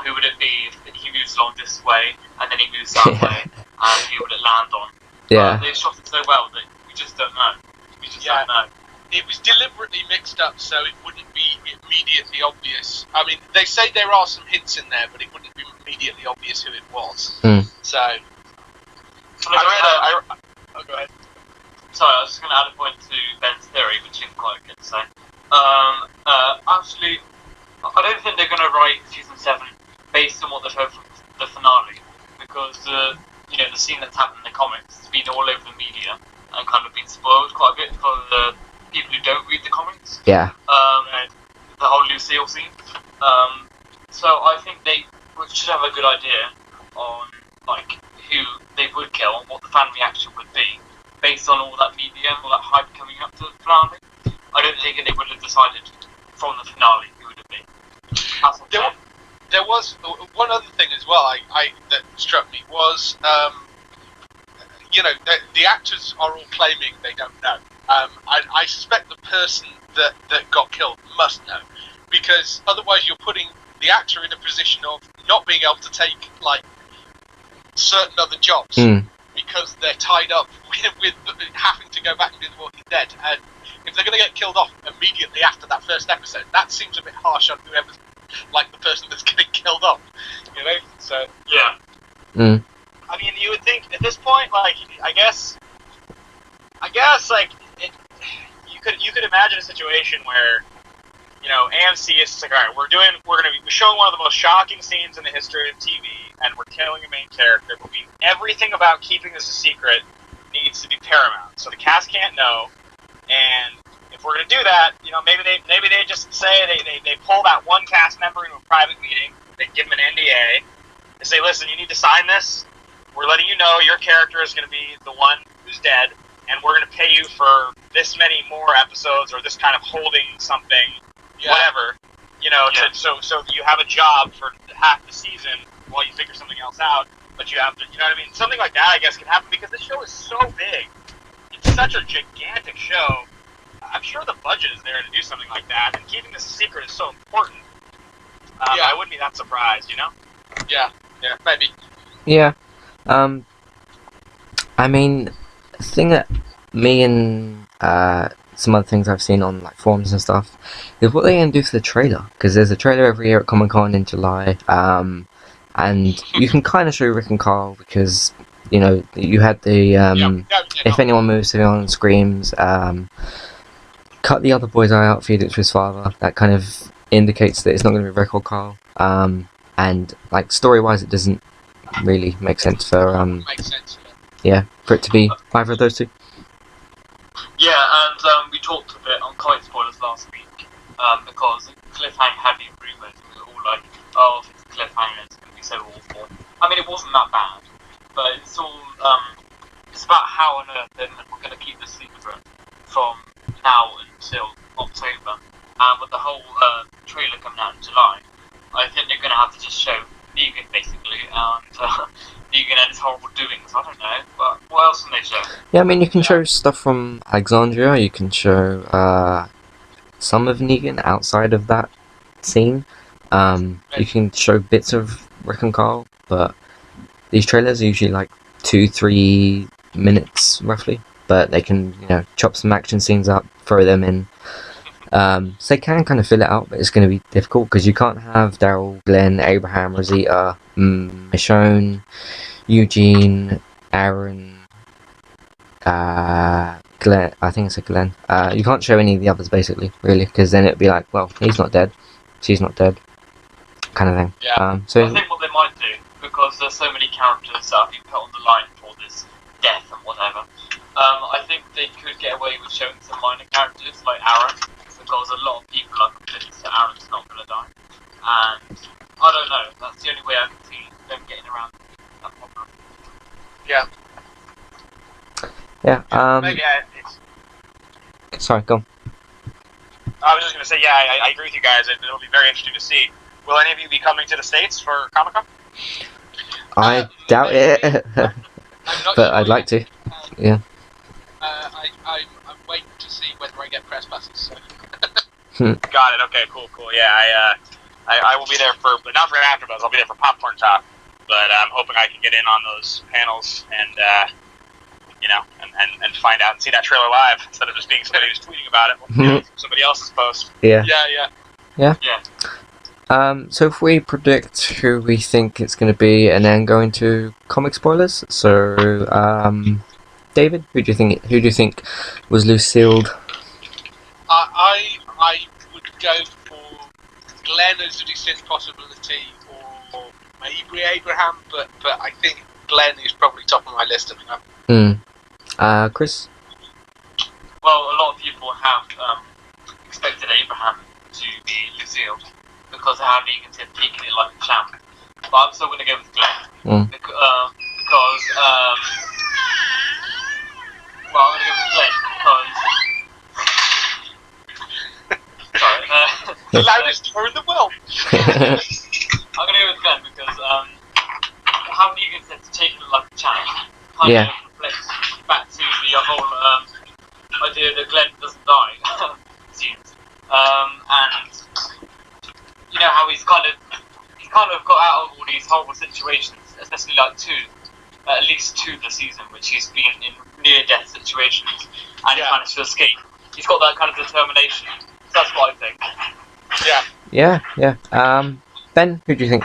who would it be if he moves along this way, and then he moves that way, and who would it land on? Yeah. But they shot it so well that we just don't know. Don't know. It was deliberately mixed up so it wouldn't be immediately obvious. I mean, they say there are some hints in there, but it wouldn't be immediately obvious who it was. So... Go ahead. Sorry, I was just going to add a point to Ben's theory, which didn't quite get to say. Actually, I don't think they're going to write season 7 based on what they've heard from the finale, because the scene that's happened in the comics has been all over the media and kind of been spoiled quite a bit for the people who don't read the comics. Yeah. The whole Lucille scene. So I think they should have a good idea on like who they would kill and what the fan reaction would be based on all that media and all that hype coming up to the finale. I don't think they would have decided from the finale who would it be. There was one other thing as well that struck me was, the actors are all claiming they don't know. I suspect the person that got killed must know, because otherwise you're putting the actor in a position of not being able to take like certain other jobs because they're tied up with having to go back and do The Walking Dead. And if they're going to get killed off immediately after that first episode, that seems a bit harsh on whoever's like the person that's getting killed off. You know? So Yeah. I mean, you would think at this point, like, I guess, like, you could imagine a situation where, you know, AMC is just like, all right, we're going to be showing one of the most shocking scenes in the history of TV, and we're killing a main character, but everything about keeping this a secret needs to be paramount, so the cast can't know. And if we're going to do that, you know, maybe they just say they pull that one cast member into a private meeting, they give them an NDA, they say, listen, you need to sign this. We're letting you know your character is going to be the one who's dead, and we're going to pay you for this many more episodes or this kind of holding something, whatever, you know, so you have a job for half the season while you figure something else out, but you have to, you know what I mean? Something like that, I guess, can happen because this show is so big. It's such a gigantic show. I'm sure the budget is there to do something like that, and keeping this a secret is so important. I wouldn't be that surprised, you know? Yeah, maybe. Yeah. I mean, the thing that me and some other things I've seen on like forums and stuff is what they're going to do for the trailer, because there's a trailer every year at Comic-Con in July, and you can kind of show Rick and Carl because, you know, you had the if anyone moves, if anyone screams, cut the other boy's eye out, feed it to his father. That kind of indicates that it's not going to be Rick or Carl, and like story-wise it doesn't really make sense for Makes sense. for it to be either of those two. Yeah, and we talked a bit on comic spoilers last week, because Cliffhanger had been rumoured, and we were all like, oh, if it's a cliffhanger, it's going to be so awful. I mean, it wasn't that bad, but it's all, it's about how on earth they're going to keep this secret from now until October. And with the whole trailer coming out in July, I think they're going to have to just show Negan, basically, and Negan and his horrible doings. I don't know, but what else can they show? Yeah, I mean, you can show stuff from Alexandria, you can show some of Negan outside of that scene. You can show bits of Rick and Carl, but these trailers are usually like 2-3 minutes roughly, but they can, you know, chop some action scenes up, throw them in. So they can kind of fill it out, but it's going to be difficult because you can't have Daryl, Glenn, Abraham, Rosita, Michonne, Eugene, Aaron, Glenn. I think it's a Glenn. You can't show any of the others basically, really, because then it'd be like, well, he's not dead, she's not dead, kind of thing. Yeah. So I think what they might do, because there's so many characters that have been put on the line for this death and whatever, I think they could get away with showing some minor characters like Aaron, because a lot of people are convinced that Aaron's not going to die. And I don't know, that's the only way I can see them getting around that problem. Yeah. yeah. Maybe Sorry, go on. I was just going to say, I agree with you guys. It'll be very interesting to see. Will any of you be coming to the States for Comic-Con? I doubt it, I'm not but sure I'd like to. Yeah. I'm waiting to see whether I get press passes. So. Got it. Okay, cool. Yeah, I will be there for, but not for AfterBuzz. I'll be there for Popcorn Talk. But I'm hoping I can get in on those panels and, you know, and find out and see that trailer live instead of just being somebody who's tweeting about it. From somebody else's post. Yeah. Yeah. So if we predict who we think it's going to be, and then go into comic spoilers. So, David, who do you think was Lucille? I would go for Glenn as a distinct possibility, or maybe Abraham, but I think Glenn is probably top of my list. I mean, Chris? Well, a lot of people have expected Abraham to be Lucille, because of how Negan's taking it like a champ. But I'm still going to go with Glenn. Because well, I'm going to go with Glenn because... Sorry. the loudest door in the world. I'm going to go with Glenn because how Negan said to take it like a champ kind of reflects back to the whole idea that Glenn doesn't die, it seems. And you know how he's kind of got out of all these horrible situations, especially like 2, at least 2 this season, which he's been in near-death situations, and he managed to escape. He's got that kind of determination. So that's what I think. Yeah. Ben, who do you think?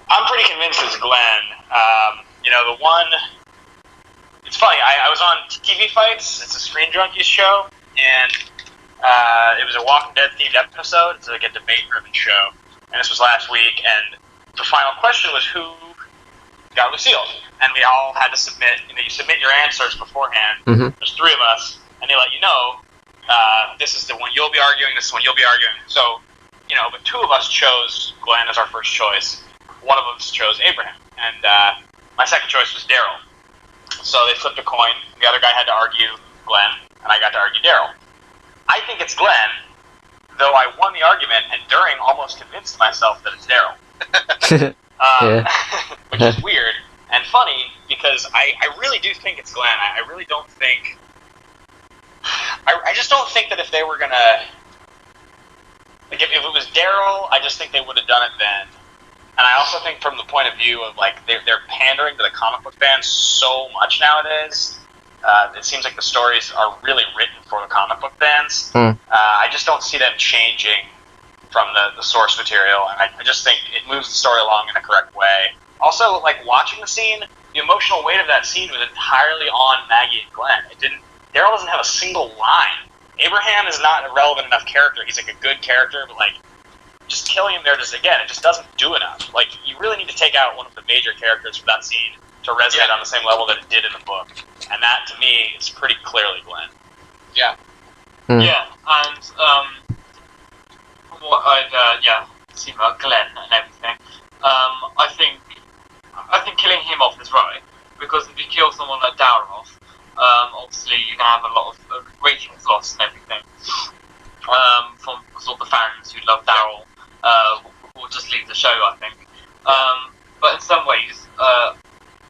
I'm pretty convinced it's Glenn. The one. It's funny. I was on TV Fights. It's a Screen Junkies show, and it was a Walking Dead themed episode. It's like a debate-driven show, and this was last week. And the final question was who got Lucille, and we all had to submit. You submit your answers beforehand. Mm-hmm. There's 3 of us, and they let you know this is the one you'll be arguing. This is the one you'll be arguing. So, but 2 of us chose Glenn as our first choice. One of us chose Abraham, and my second choice was Daryl. So they flipped a coin. The other guy had to argue Glenn, and I got to argue Daryl. I think it's Glenn, though I won the argument, and during almost convinced myself that it's Daryl. Which is weird and funny, because I really do think it's Glenn. I really don't think... I just don't think that if they were going to... Like, if it was Daryl, I just think they would have done it then. And I also think from the point of view of, like, they're pandering to the comic book fans so much nowadays. It seems like the stories are really written for the comic book fans. I just don't see them changing from the source material, and I just think it moves the story along in a correct way. Also, like, watching the scene, the emotional weight of that scene was entirely on Maggie and Glenn. Daryl doesn't have a single line. Abraham is not a relevant enough character. He's, like, a good character, but, like, just killing him there it just doesn't do enough. Like, you really need to take out one of the major characters for that scene to resonate on the same level that it did in the book. And that, to me, is pretty clearly Glenn. Yeah. Yeah, and from what I've seen about Glenn and everything, I think killing him off is right, because if you kill someone like Daryl off, obviously you're gonna have a lot of ratings lost and everything. From sort of the fans who love Daryl, will just leave the show, I think. But in some ways,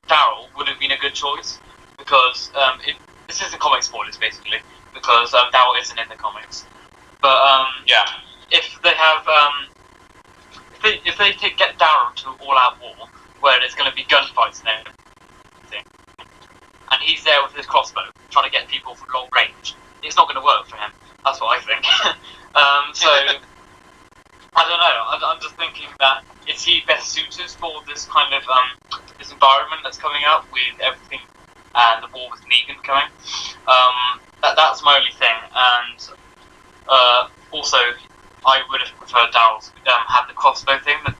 Daryl would have been a good choice, because this isn't comic spoilers basically, because Daryl isn't in the comics. But if they have, if they get Daryl to all-out war, where there's going to be gunfights and everything, and he's there with his crossbow trying to get people from long range, it's not going to work for him. That's what I think. So I don't know. I'm just thinking that is he best suited for this kind of this environment that's coming up with everything and the war with Negan coming. That's my only thing. And also, I would have preferred Daryl to have the crossbow thing that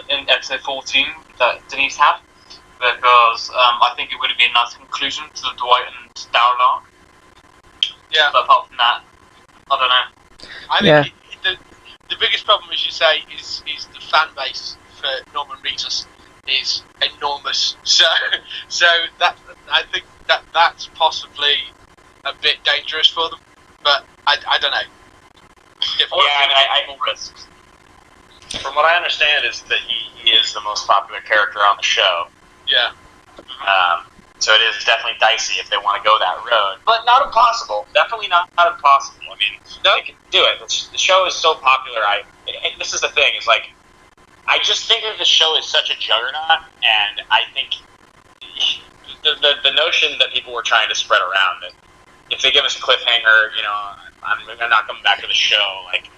in episode 14 that Denise had, because I think it would have been a nice conclusion to the Dwight and Daryl arc. Yeah. But apart from that, I don't know. I think the biggest problem, as you say, is the fan base for Norman Reedus is enormous. So that I think that's possibly a bit dangerous for them. But I don't know. More risks. From what I understand is that he is the most popular character on the show. Yeah. So it is definitely dicey if they want to go that road, but not impossible. Definitely not impossible. I mean, they can do it. The show is so popular. This is the thing. It's like I just think that the show is such a juggernaut, and I think the notion that people were trying to spread around that if they give us a cliffhanger, I'm not coming back to the show. Like,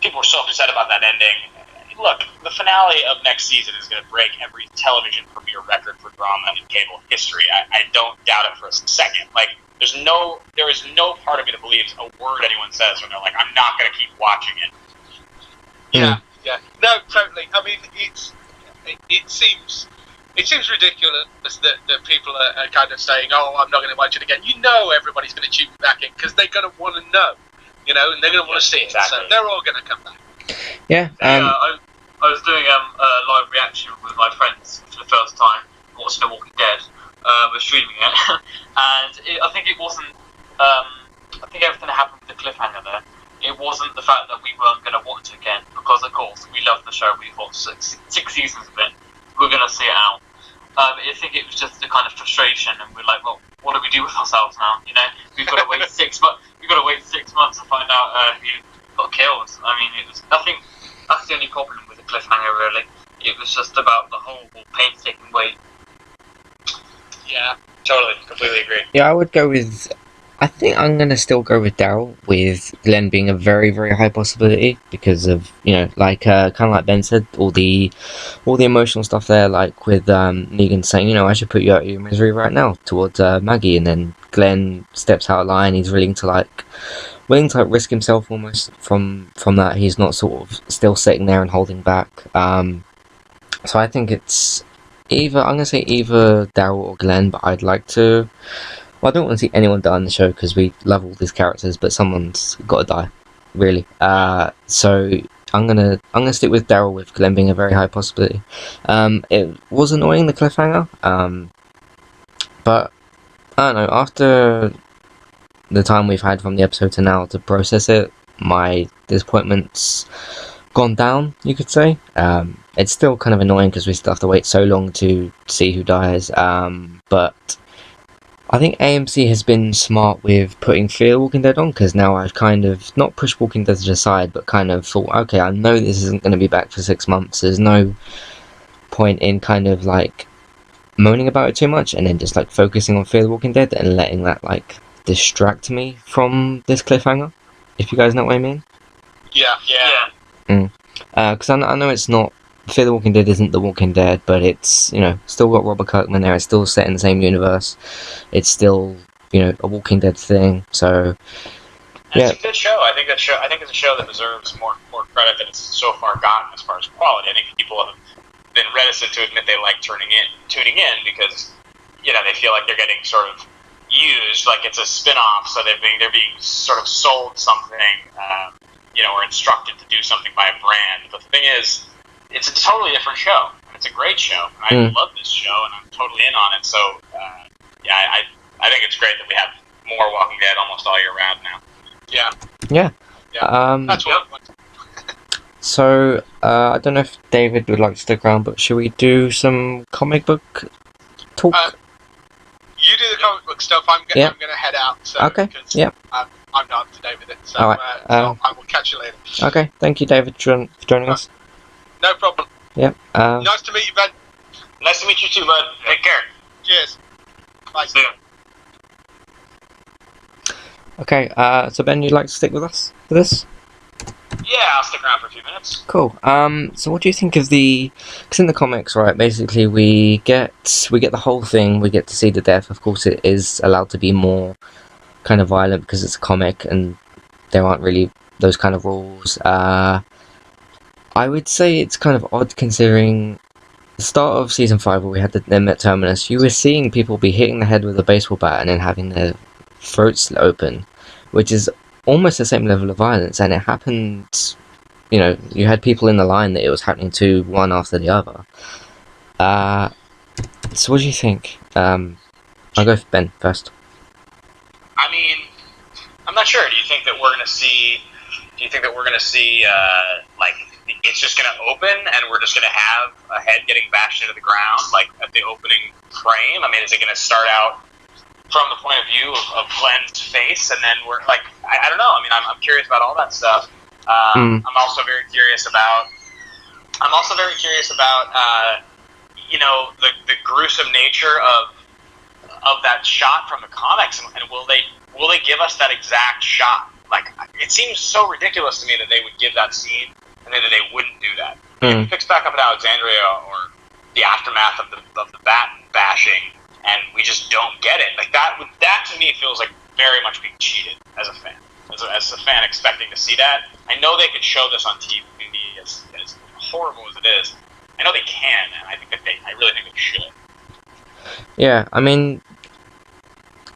people were so upset about that ending. Look, the finale of next season is going to break every television premiere record for drama in cable history. I don't doubt it for a second. Like, there is no part of me that believes a word anyone says when they're like, I'm not going to keep watching it. Yeah. No, totally. I mean, it seems ridiculous that people are kind of saying, oh, I'm not going to watch it again. Everybody's going to tune back in because they're going to want to know, and they're going to want to see it. So they're all going to come back. Yeah. I was doing a live reaction with my friends for the first time, watching The Walking Dead. We're streaming it, and I think it wasn't. I think everything that happened with the cliffhanger there. It wasn't the fact that we weren't going to watch it again, because of course we love the show. We've watched six seasons of it. We're going to see it out. I think it was just the kind of frustration, and we're like, well, what do we do with ourselves now? We've got to wait 6 months. We've got to wait 6 months to find out who got killed. I mean, I think that's the only problem with the cliffhanger. Really, It was just about the whole painstaking wait. Yeah, totally, completely agree. Yeah, I would go with. I think I'm gonna still go with Daryl, with Glenn being a very, very high possibility because of like kind of like Ben said, all the emotional stuff there, like with Negan saying, I should put you out of your misery right now towards Maggie, and then Glenn steps out of line. He's willing to risk himself almost from that. He's not sort of still sitting there and holding back. So I think it's I'm gonna say either Daryl or Glenn, but I'd like to. Well, I don't want to see anyone die on the show because we love all these characters, but someone's got to die, really. So I'm gonna stick with Daryl, with Glenn being a very high possibility. It was annoying, the cliffhanger, but I don't know. After the time we've had from the episode to now to process it, my disappointment's gone down, you could say. It's still kind of annoying because we still have to wait so long to see who dies, but I think AMC has been smart with putting Fear Walking Dead on, because now I've kind of not pushed Walking Dead to the side, but kind of thought, okay, I know this isn't going to be back for 6 months. There's no point in kind of moaning about it too much, and then just focusing on Fear the Walking Dead and letting that distract me from this cliffhanger. If you guys know what I mean. Yeah. Because I know it's not. Fear the Walking Dead isn't The Walking Dead, but it's, still got Robert Kirkman there. It's still set in the same universe. It's still, a Walking Dead thing. So, yeah, it's a good show. I think it's a show that deserves more credit than it's so far gotten as far as quality. I think people have been reticent to admit they like tuning in because they feel like they're getting sort of used, like it's a spin-off, so they're being sort of sold something, or instructed to do something by a brand. But the thing is, it's a totally different show. It's a great show. I love this show, and I'm totally in on it. So, I think it's great that we have more Walking Dead almost all year round now. Yeah. That's what. So, I don't know if David would like to stick around, but should we do some comic book talk? You do the comic book stuff. I'm going to head out. So, okay. Yeah. I'm not up to date with it. So, all right. So I will catch you later. Okay. Thank you, David, for joining us. No problem. Yep. Nice to meet you, Ben. Nice to meet you too, bud. Take care. Cheers. Bye. See ya. Okay. So Ben, you'd like to stick with us for this? Yeah, I'll stick around for a few minutes. Cool. So what do you think of because in the comics, right, basically we get the whole thing, we get to see the death. Of course, it is allowed to be more kind of violent because it's a comic and there aren't really those kind of rules. I would say it's kind of odd considering the start of season 5 where we had the Nemeth Terminus. You were seeing people be hitting the head with a baseball bat and then having their throats slit open, which is almost the same level of violence, and it happened, you had people in the line that it was happening to, one after the other. So what do you think? I'll go for Ben first. I mean, I'm not sure. Do you think that we're gonna see it's just gonna open and we're just gonna have a head getting bashed into the ground at the opening frame? I mean, is it gonna start out from the point of view of Glenn's face, and then we're I don't know. I mean, I'm curious about all that stuff. I'm also very curious about the gruesome nature of that shot from the comics, and will they give us that exact shot? It seems so ridiculous to me that they would give that scene and then that they wouldn't do that. If it picks back up in Alexandria or the aftermath of the bat bashing, and we just don't get it, that to me feels like very much being cheated as a fan. As a fan expecting to see that. I know they could show this on TV as horrible as it is. I know they can, and I really think they should. Yeah, I mean,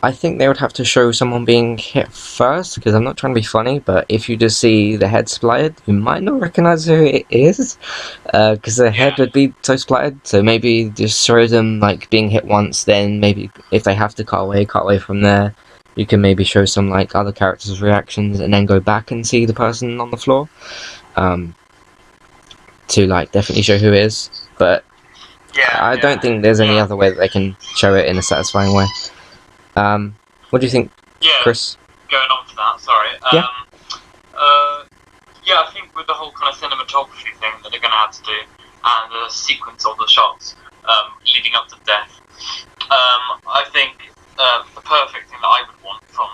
I think they would have to show someone being hit first, because I'm not trying to be funny, but if you just see the head splattered, you might not recognize who it is, because the head would be so splattered. So maybe just show them being hit once, then maybe if they have to cut away from there. You can maybe show some other characters' reactions, and then go back and see the person on the floor, to definitely show who it is. But I don't think there's any other way that they can show it in a satisfying way. What do you think, Chris? Going on to that, sorry. I think with the whole kind of cinematography thing that they're going to have to do, and the sequence of the shots leading up to death. I think the perfect thing that I would want from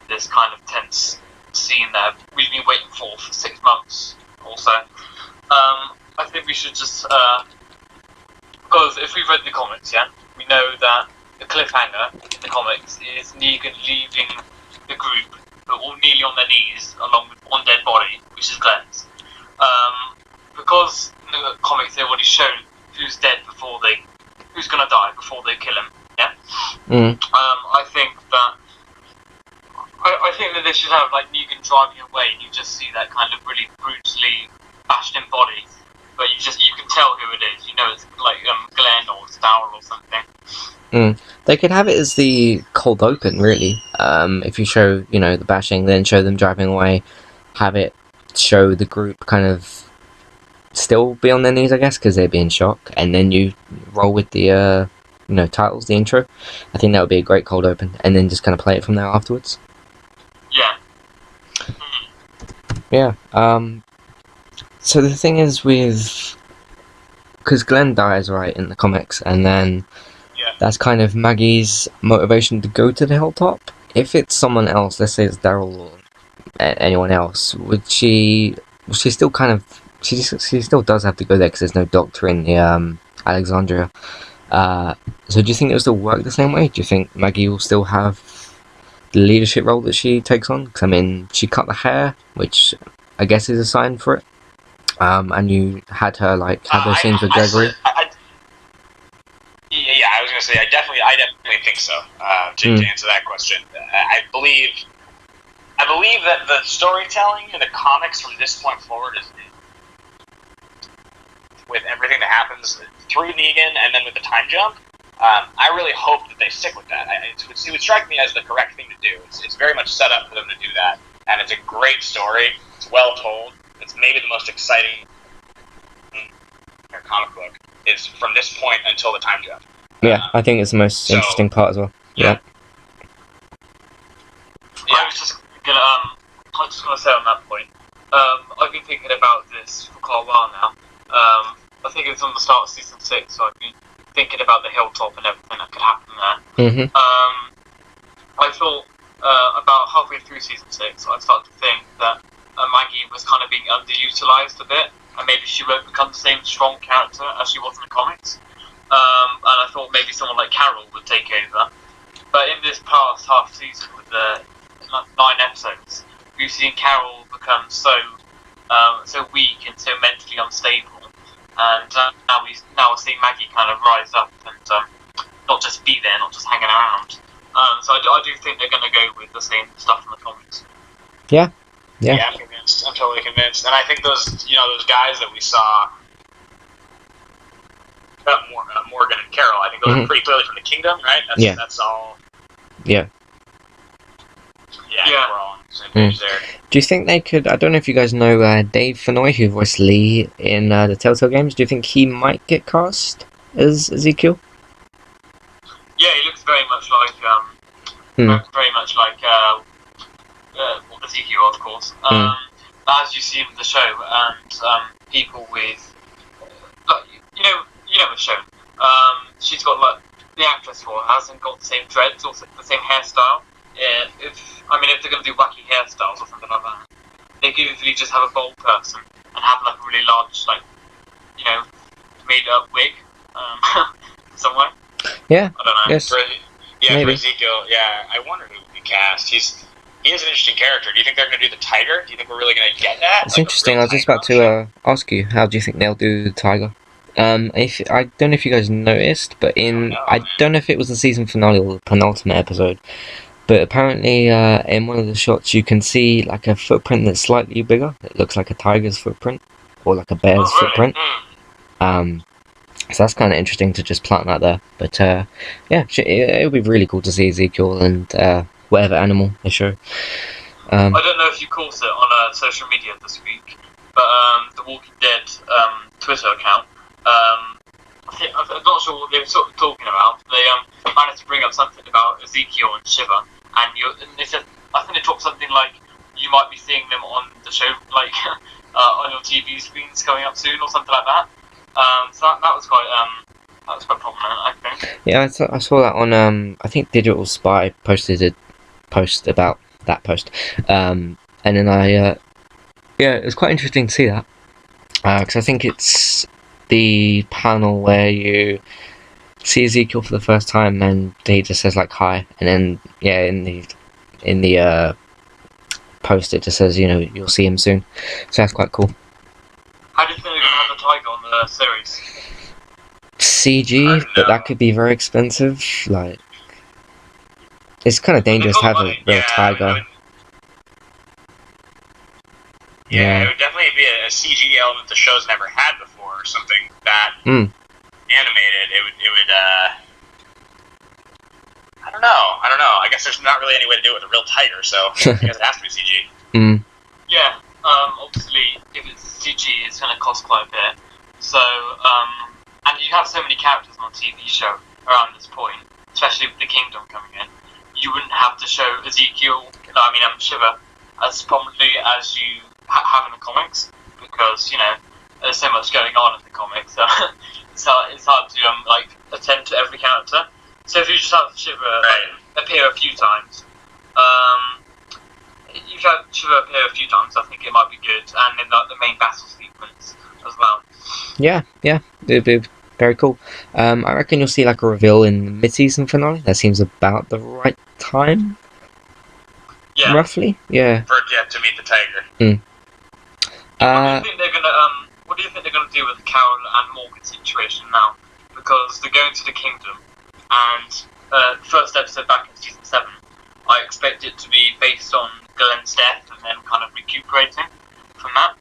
this kind of tense scene that we've been waiting for 6 months or so. I think we should just because if we've read the comics, we know that the cliffhanger in the comics is Negan leaving the group, but all nearly on their knees, along with one dead body, which is Glenn's. Because in the comics they've already shown who's dead who's gonna die before they kill him. Yeah. I think that they should have like Negan driving away, and you just see that kind of really brutally bashed in body, but you can tell who it is. You know, it's like Glenn or Stowell or something. They could have it as the cold open, really. If you show, the bashing, then show them driving away, have it show the group kind of still be on their knees, I guess, because they'd be in shock, and then you roll with the, titles, the intro. I think that would be a great cold open, and then just kind of play it from there afterwards. Yeah. Yeah. So the thing is because Glenn dies, right, in the comics, and then that's kind of Maggie's motivation to go to the hilltop. If it's someone else, let's say it's Daryl or anyone else, would she still kind of... She still does have to go there because there's no doctor in the Alexandria. So do you think it'll still work the same way? Do you think Maggie will still have the leadership role that she takes on? Because, I mean, she cut the hair, which I guess is a sign for it. And you had her, have those scenes with Gregory. I was going to say, I definitely think so, to answer that question. I believe that the storytelling in the comics from this point forward is with everything that happens through Negan and then with the time jump. I really hope that they stick with that. It would strike me as the correct thing to do. It's very much set up for them to do that, and it's a great story. It's well told. It's maybe the most exciting comic book is from this point until the time jump. Yeah, I think it's the most interesting part as well. Yeah. I was just gonna say on that point. I've been thinking about this for quite a while now. I think it was on the start of season 6, so I've been thinking about the hilltop and everything that could happen there. I thought about halfway through season 6, I started to think that Maggie was kind of being underutilized a bit, and maybe she won't become the same strong character as she was in the comics. And I thought maybe someone like Carol would take over. But in this past half season, with the 9 episodes, we've seen Carol become so weak and so mentally unstable. And now we're seeing Maggie kind of rise up and not just be there, not just hanging around. So I do think they're going to go with the same stuff in the comics. Yeah, I'm convinced. I'm totally convinced. And I think those guys that we saw, Morgan and Carol, I think those are pretty clearly from the Kingdom, right? That's all. Yeah. Yeah. We're all on the same page there. Do you think they could... I don't know if you guys know Dave Fennoy, who voiced Lee in the Telltale games. Do you think he might get cast as Ezekiel? Yeah, he looks very much like Ezekiel, of course. As you see in the show, and people with you know the show. She's got the actress for hasn't got the same dreads or the same hairstyle. If they're going to do wacky hairstyles or something like that, they could easily just have a bald person and have a really large, made up wig somewhere. Yeah. I don't know. Yes. For Maybe. Ezekiel, I wonder who we cast. He is an interesting character. Do you think they're going to do the tiger? Do you think we're really going to get that? It's interesting. I was just about to ask you, how do you think they'll do the tiger? If I don't know if you guys noticed, but I don't know if it was the season finale or the penultimate episode, but apparently in one of the shots you can see a footprint that's slightly bigger. It looks like a tiger's footprint or like a bear's footprint. So that's kind of interesting to just plant that there. But it would be really cool to see Ezekiel and whatever animal they show. I don't know if you caught it on social media this week, but the Walking Dead Twitter account. I'm not sure what they were sort of talking about. They managed to bring up something about Ezekiel and Shiva, and they said, I think they talked something like you might be seeing them on the show, on your TV screens coming up soon, or something like that. So that was quite prominent, I think. Yeah, I saw that on I think Digital Spy posted a post about that post, and then yeah, it was quite interesting to see that because I think it's the panel where you see Ezekiel for the first time and he just says like hi, and then yeah, in the post it just says you'll see him soon, so that's quite cool. How do you think they're going to have the tiger on the series? CG, but that could be very expensive. Like, it's kind of dangerous to have a real tiger. Yeah, it would definitely be a CG element the show's never had before, or something that animated. It would. I don't know. I guess there's not really any way to do it with a real tiger, so I guess it has to be CG. Yeah. Obviously, if it's CG, it's going to cost quite a bit. So, and you have so many characters on a TV show around this point, especially with the Kingdom coming in. You wouldn't have to show Ezekiel, Shiva, as prominently as you have in the comics, because there's so much going on in the comics, so it's hard to attend to every character. So if you just have Shiva appear a few times, I think it might be good, and in the main battle sequence as well. Yeah, it'd be very cool. I reckon you'll see like a reveal in the mid-season finale. That seems about the right time. Yeah. Roughly, yeah. For it to meet the tiger. What do you think they're gonna do with the Carol and Morgan situation now? Because they're going to the Kingdom, and the first episode back in season 7, I expect it to be based on Glenn's death and then kind of recuperating from that.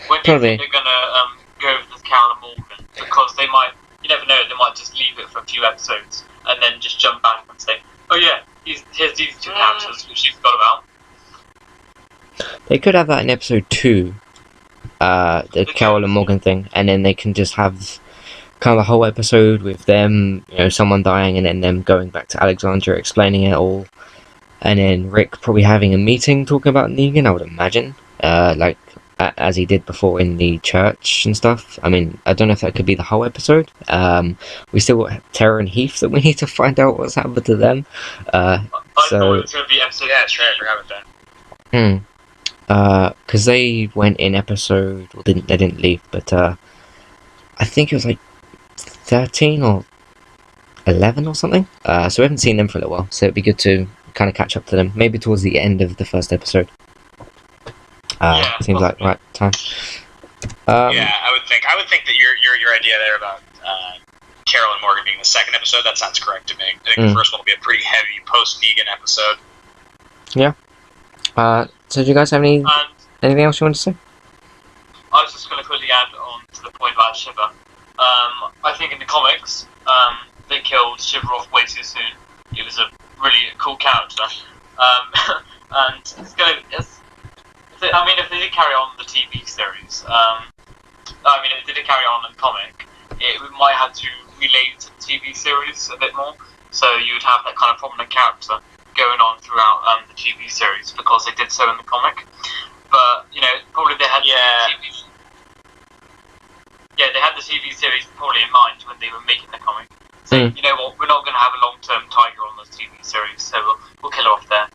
When do you think they're gonna go with this Carol and Morgan? Because they might, you never know, they might just leave it for a few episodes and then just jump back and say, oh yeah, here's these two characters which you forgot about. They could have that in episode 2, the Carol and Morgan thing, and then they can just have kind of a whole episode with them, someone dying, and then them going back to Alexandria explaining it all, and then Rick probably having a meeting talking about Negan, I would imagine, as he did before in the church and stuff. I mean, I don't know if that could be the whole episode. We still got Tara and Heath that we need to find out what's happened to them. I thought it was going to be episode. Yeah, that's right. I forgot about that. Because they went in episode, they didn't leave, but I think it was like 13 or 11 or something. So we haven't seen them for a little while, so it'd be good to kind of catch up to them, maybe towards the end of the first episode. Seems like right time. Yeah, I would think that your idea there about Carol and Morgan being the second episode, that sounds correct to me. I think the first one will be a pretty heavy post-Negan episode. Yeah. So do you guys have anything else you want to say? I was just going to quickly add on to the point about Shiva. I think in the comics, they killed Shiva off way too soon. He was a really cool character. And if they did carry on the TV series, if they did carry on in the comic, it might have to relate to the TV series a bit more. So you would have that kind of prominent character going on throughout the TV series because they did so in the comic. But probably they had they had the TV series probably in mind when they were making the comic. So you know what, we're not going to have a long-term tiger on this TV series, so we'll kill her off there.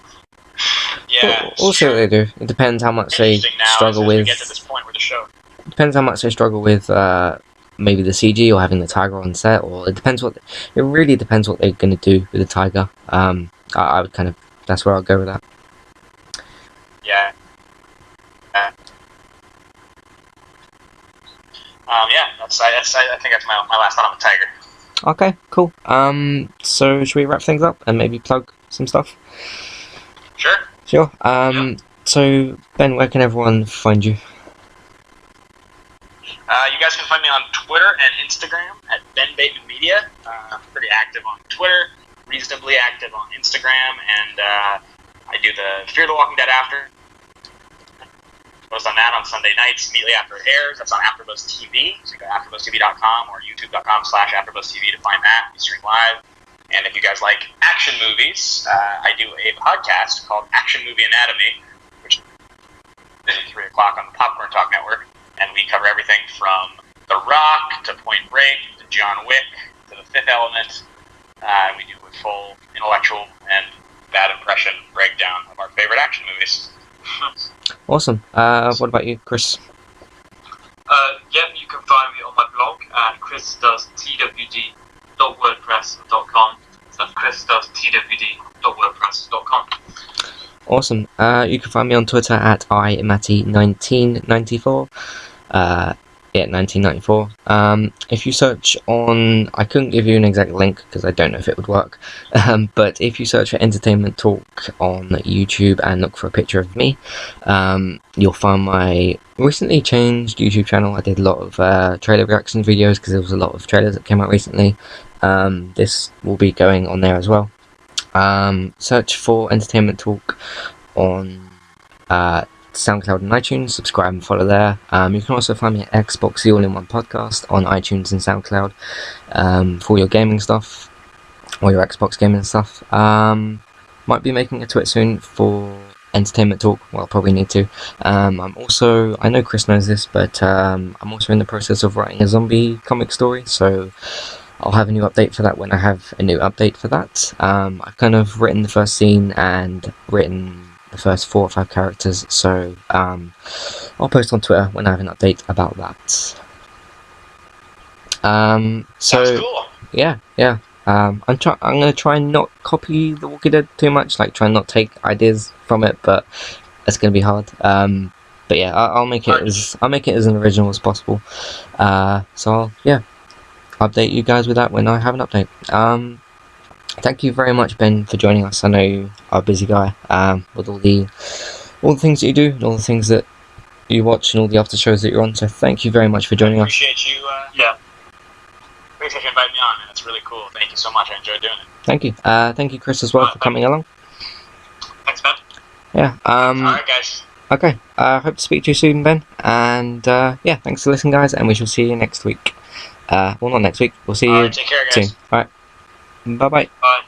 Yeah. We'll see what they do. It depends how much they struggle with. We get to this point where the show. Depends how much they struggle with maybe the CG or having the tiger on set, or it really depends what they're going to do with the tiger. I would kind of, that's where I'll go with that. Yeah. I think that's my last thought on the tiger. Okay, cool. So should we wrap things up and maybe plug some stuff? Sure. Yeah. So Ben, where can everyone find you? You guys can find me on Twitter and Instagram at Ben Bateman Media. Pretty active on Twitter, reasonably active on Instagram, and I do the Fear the Walking Dead After. Post on that on Sunday nights immediately after it airs. That's on AfterBuzz TV. So you go to AfterBuzzTV.com or YouTube.com/AfterBuzzTV to find that. We stream live. And if you guys like action movies, I do a podcast called Action Movie Anatomy, which is at 3 o'clock on the Popcorn Talk Network. And we cover everything from The Rock to Point Break to John Wick to The Fifth Element. We do a full intellectual and bad impression breakdown of our favorite action movies. Awesome. What about you, Chris? You can find me on my blog at chrisdoestwd.wordpress.com. So that's chrisdoestwd.wordpress.com. Awesome. You can find me on Twitter at imatty1994. 1994. If you search on, I couldn't give you an exact link because I don't know if it would work. But if you search for Entertainment Talk on YouTube and look for a picture of me, you'll find my recently changed YouTube channel. I did a lot of trailer reaction videos because there was a lot of trailers that came out recently. This will be going on there as well. Search for Entertainment Talk on SoundCloud and iTunes. Subscribe and follow there. You can also find me at Xbox The All-in-One Podcast on iTunes and SoundCloud for your gaming stuff or your Xbox gaming stuff. Might be making a Twitter soon for Entertainment Talk. Well, probably need to. I'm also, I know Chris knows this, but I'm also in the process of writing a zombie comic story, so I'll have a new update for that when I have a new update for that. I've kind of written the first scene and written the first 4 or 5 characters, so I'll post on Twitter when I have an update about that. Sounds cool. Yeah. I'm gonna try and not copy The Walking Dead too much, like try and not take ideas from it, but it's gonna be hard. But yeah, I'll make it as an original as possible. So I'll update you guys with that when I have an update. Thank you very much, Ben, for joining us. I know you are a busy guy with all the things that you do and all the things that you watch and all the after shows that you're on. So thank you very much for joining us. Appreciate you. Appreciate you inviting me on, man. It's really cool. Thank you so much. I enjoyed doing it. Thank you. Thank you, Chris, as well, for coming along. Thanks, Ben. Yeah. Alright, guys. Okay. Hope to speak to you soon, Ben. And thanks for listening, guys. And we shall see you next week. Well, not next week. We'll see you Take care, guys. soon. Alright. Bye-bye. Bye.